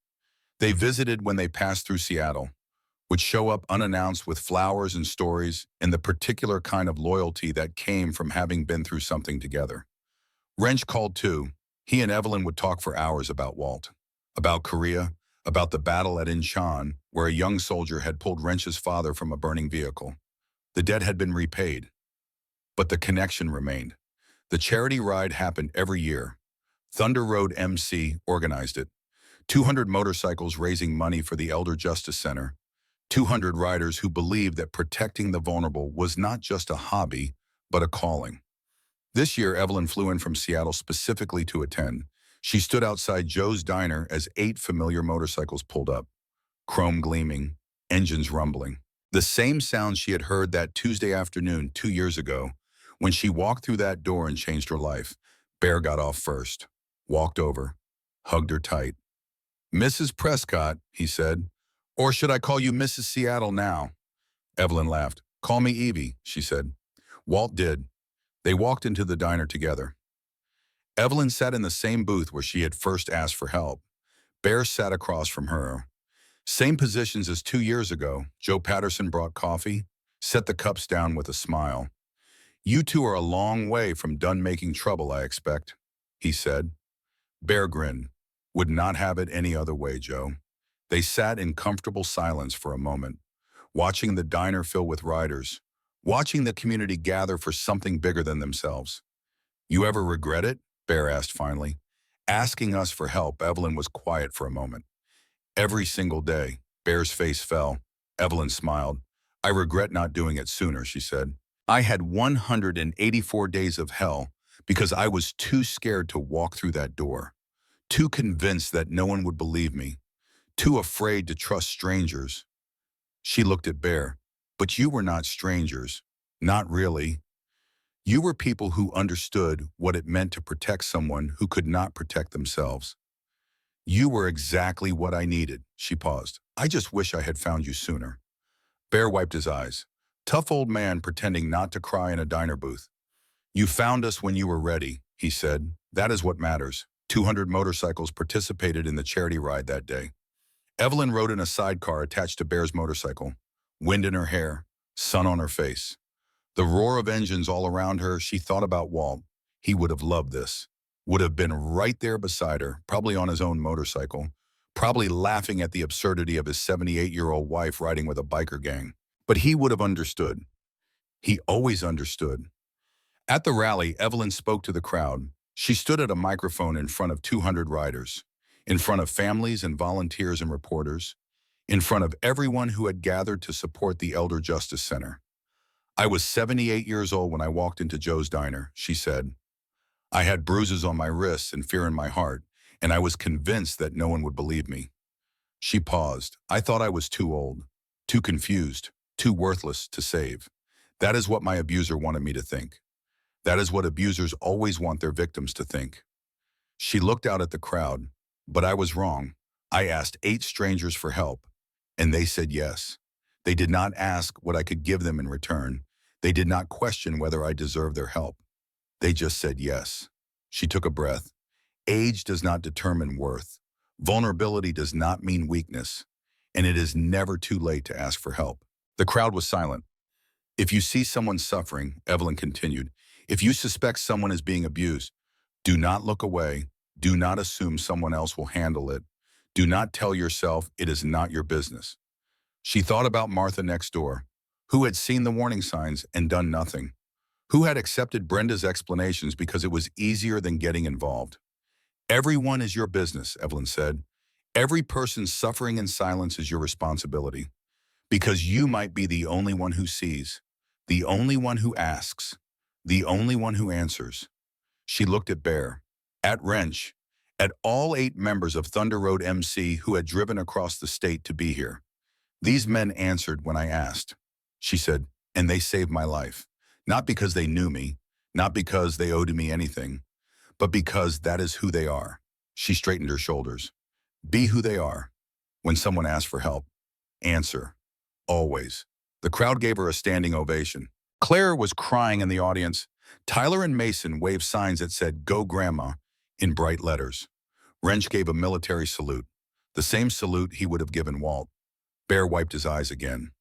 They visited when they passed through Seattle, would show up unannounced with flowers and stories and the particular kind of loyalty that came from having been through something together. Wrench called too. He and Evelyn would talk for hours about Walt, about Korea, about the battle at Incheon, where a young soldier had pulled Wrench's father from a burning vehicle. The debt had been repaid, but the connection remained. The charity ride happened every year. Thunder Road MC organized it. 200 motorcycles raising money for the Elder Justice Center. 200 riders who believed that protecting the vulnerable was not just a hobby, but a calling. This year, Evelyn flew in from Seattle specifically to attend. She stood outside Joe's Diner as 8 familiar motorcycles pulled up. Chrome gleaming, engines rumbling. The same sound she had heard that Tuesday afternoon 2 years ago. When she walked through that door and changed her life, Bear got off first, walked over, hugged her tight. Mrs. Prescott, he said, or should I call you Mrs. Seattle now? Evelyn laughed. Call me Evie, she said. Walt did. They walked into the diner together. Evelyn sat in the same booth where she had first asked for help. Bear sat across from her. Same positions as 2 years ago. Joe Patterson brought coffee, set the cups down with a smile. You two are a long way from done making trouble, I expect, he said. Bear grinned. Would not have it any other way, Joe. They sat in comfortable silence for a moment, watching the diner fill with riders, watching the community gather for something bigger than themselves. You ever regret it? Bear asked finally. Asking us for help, Evelyn was quiet for a moment. Every single day, Bear's face fell. Evelyn smiled. I regret not doing it sooner, she said. I had 184 days of hell because I was too scared to walk through that door, too convinced that no one would believe me, too afraid to trust strangers. She looked at Bear. But you were not strangers. Not really. You were people who understood what it meant to protect someone who could not protect themselves. You were exactly what I needed, she paused. I just wish I had found you sooner. Bear wiped his eyes. Tough old man pretending not to cry in a diner booth. You found us when you were ready, he said. That is what matters. 200 motorcycles participated in the charity ride that day. Evelyn rode in a sidecar attached to Bear's motorcycle. Wind in her hair, sun on her face. The roar of engines all around her, she thought about Walt. He would have loved this. Would have been right there beside her, probably on his own motorcycle, probably laughing at the absurdity of his 78-year-old wife riding with a biker gang. But he would have understood. He always understood. At the rally, Evelyn spoke to the crowd. She stood at a microphone in front of 200 riders, in front of families and volunteers and reporters, in front of everyone who had gathered to support the Elder Justice Center. I was 78 years old when I walked into Joe's diner, she said. I had bruises on my wrists and fear in my heart, and I was convinced that no one would believe me. She paused. I thought I was too old, too confused, too worthless to save. That is what my abuser wanted me to think. That is what abusers always want their victims to think. She looked out at the crowd, but I was wrong. I asked 8 strangers for help, and they said yes. They did not ask what I could give them in return. They did not question whether I deserved their help. They just said yes. She took a breath. Age does not determine worth. Vulnerability does not mean weakness, and it is never too late to ask for help. The crowd was silent. If you see someone suffering, Evelyn continued, if you suspect someone is being abused, do not look away. Do not assume someone else will handle it. Do not tell yourself it is not your business. She thought about Martha next door, who had seen the warning signs and done nothing, who had accepted Brenda's explanations because it was easier than getting involved. Everyone is your business, Evelyn said. Every person suffering in silence is your responsibility, because you might be the only one who sees, the only one who asks, the only one who answers. She looked at Bear, at Wrench, at all 8 members of Thunder Road MC who had driven across the state to be here. These men answered when I asked. She said, and they saved my life. Not because they knew me, not because they owed me anything, but because that is who they are. She straightened her shoulders. Be who they are. When someone asks for help, answer. Always. The crowd gave her a standing ovation. Claire was crying in the audience. Tyler and Mason waved signs that said, Go Grandma, in bright letters. Wrench gave a military salute, the same salute he would have given Walt. Bear wiped his eyes again.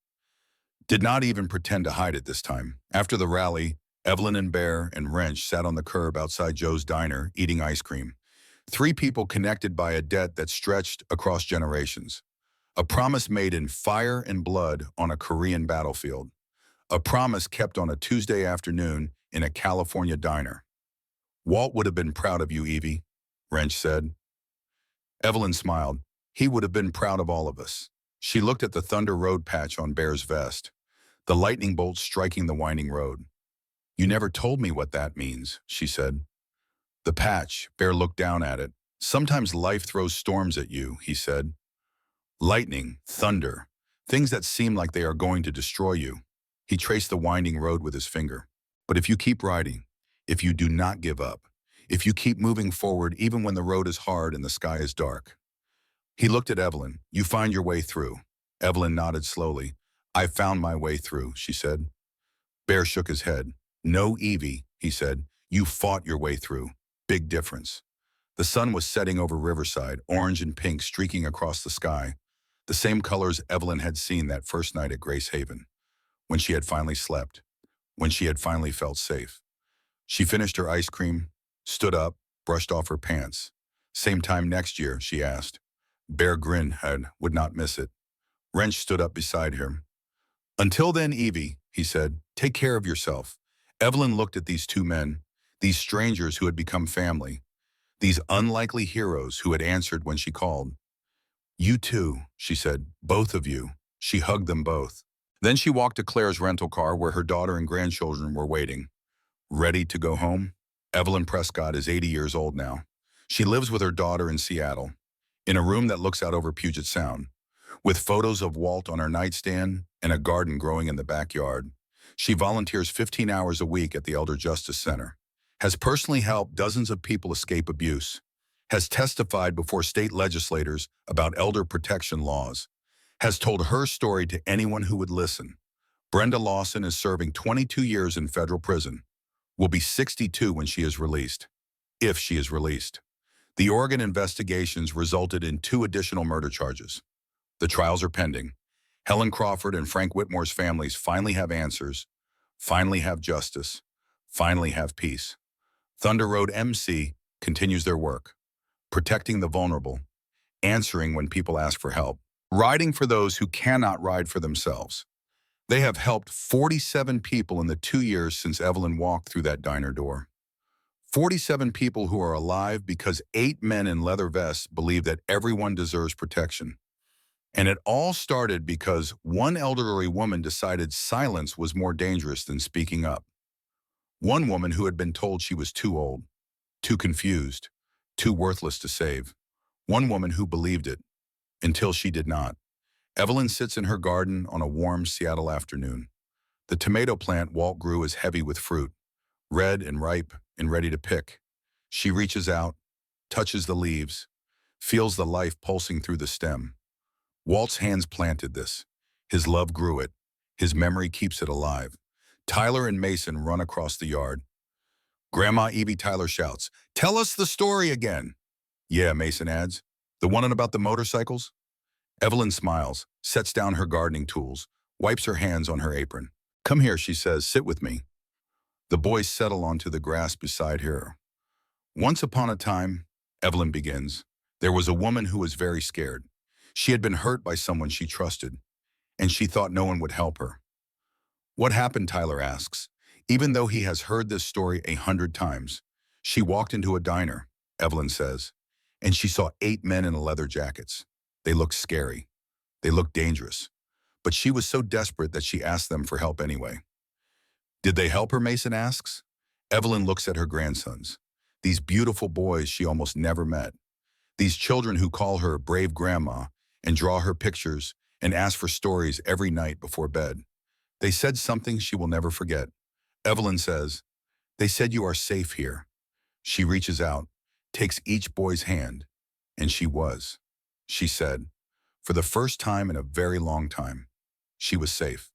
Did not even pretend to hide it this time. After the rally, Evelyn and Bear and Wrench sat on the curb outside Joe's diner, eating ice cream. 3 people connected by a debt that stretched across generations. A promise made in fire and blood on a Korean battlefield. A promise kept on a Tuesday afternoon in a California diner. Walt would have been proud of you, Evie, Wrench said. Evelyn smiled. He would have been proud of all of us. She looked at the Thunder Road patch on Bear's vest, the lightning bolt striking the winding road. You never told me what that means, she said. The patch, Bear looked down at it. Sometimes life throws storms at you, he said. Lightning, thunder, things that seem like they are going to destroy you. He traced the winding road with his finger. But if you keep riding, if you do not give up, if you keep moving forward even when the road is hard and the sky is dark. He looked at Evelyn. You find your way through. Evelyn nodded slowly. I found my way through, she said. Bear shook his head. No, Evie, he said. You fought your way through. Big difference. The sun was setting over Riverside, orange and pink streaking across the sky, the same colors Evelyn had seen that first night at Grace Haven, when she had finally slept, when she had finally felt safe. She finished her ice cream, stood up, brushed off her pants. Same time next year, she asked. Bear grinned and would not miss it. Wrench stood up beside her. Until then, Evie, he said, take care of yourself. Evelyn looked at these 2 men, these strangers who had become family, these unlikely heroes who had answered when she called. You too, she said, both of you. She hugged them both. Then she walked to Claire's rental car where her daughter and grandchildren were waiting. Ready to go home? Evelyn Prescott is 80 years old now. She lives with her daughter in Seattle, in a room that looks out over Puget Sound, with photos of Walt on her nightstand and a garden growing in the backyard. She volunteers 15 hours a week at the Elder Justice Center, has personally helped dozens of people escape abuse, has testified before state legislators about elder protection laws, has told her story to anyone who would listen. Brenda Lawson is serving 22 years in federal prison, will be 62 when she is released, if she is released. The Oregon investigations resulted in 2 additional murder charges. The trials are pending. Helen Crawford and Frank Whitmore's families finally have answers, finally have justice, finally have peace. Thunder Road MC continues their work, protecting the vulnerable, answering when people ask for help, riding for those who cannot ride for themselves. They have helped 47 people in the 2 years since Evelyn walked through that diner door. 47 people who are alive because 8 men in leather vests believe that everyone deserves protection. And it all started because one elderly woman decided silence was more dangerous than speaking up. One woman who had been told she was too old, too confused, too worthless to save. One woman who believed it, until she did not. Evelyn sits in her garden on a warm Seattle afternoon. The tomato plant Walt grew is heavy with fruit, red and ripe and ready to pick. She reaches out, touches the leaves, feels the life pulsing through the stem. Walt's hands planted this. His love grew it. His memory keeps it alive. Tyler and Mason run across the yard. Grandma Evie Tyler shouts, "Tell us the story again." "Yeah," Mason adds. "The one about the motorcycles?" Evelyn smiles, sets down her gardening tools, wipes her hands on her apron. "Come here," she says, "sit with me." The boys settle onto the grass beside her. "Once upon a time," Evelyn begins, "there was a woman who was very scared. She had been hurt by someone she trusted, and she thought no one would help her." "What happened?" Tyler asks, even though he has heard this story 100 times. "She walked into a diner," Evelyn says, "and she saw 8 men in leather jackets. They looked scary. They looked dangerous. But she was so desperate that she asked them for help anyway." "Did they help her?" Mason asks. Evelyn looks at her grandsons, these beautiful boys she almost never met, these children who call her brave grandma and draw her pictures and ask for stories every night before bed. "They said something she will never forget." Evelyn says, "They said you are safe here." She reaches out, takes each boy's hand, and she was. She said, for the first time in a very long time, she was safe.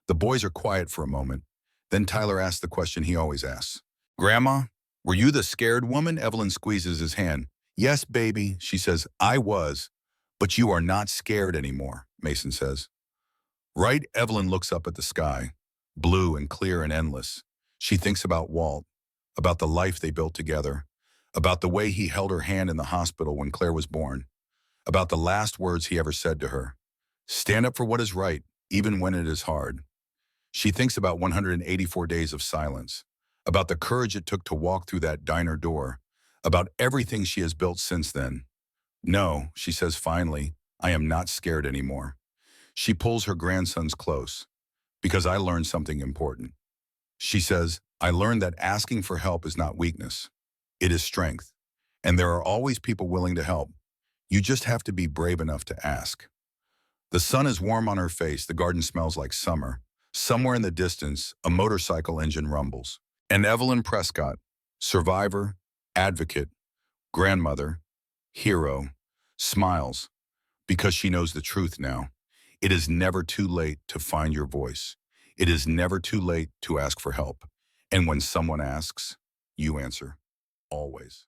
The boys are quiet for a moment. Then Tyler asks the question he always asks. "Grandma, were you the scared woman?" Evelyn squeezes his hand. "Yes, baby," she says, "I was. But you are not scared anymore," Mason says. Right, Evelyn looks up at the sky, blue and clear and endless. She thinks about Walt, about the life they built together, about the way he held her hand in the hospital when Claire was born, about the last words he ever said to her. "Stand up for what is right, even when it is hard." She thinks about 184 days of silence, about the courage it took to walk through that diner door, about everything she has built since then. "No," she says finally, "I am not scared anymore." She pulls her grandsons close. "Because I learned something important." She says, "I learned that asking for help is not weakness. It is strength. And there are always people willing to help. You just have to be brave enough to ask." The sun is warm on her face. The garden smells like summer. Somewhere in the distance, a motorcycle engine rumbles. And Evelyn Prescott, survivor, advocate, grandmother, hero, smiles because she knows the truth now. It is never too late to find your voice. It is never too late to ask for help. And when someone asks, you answer, always.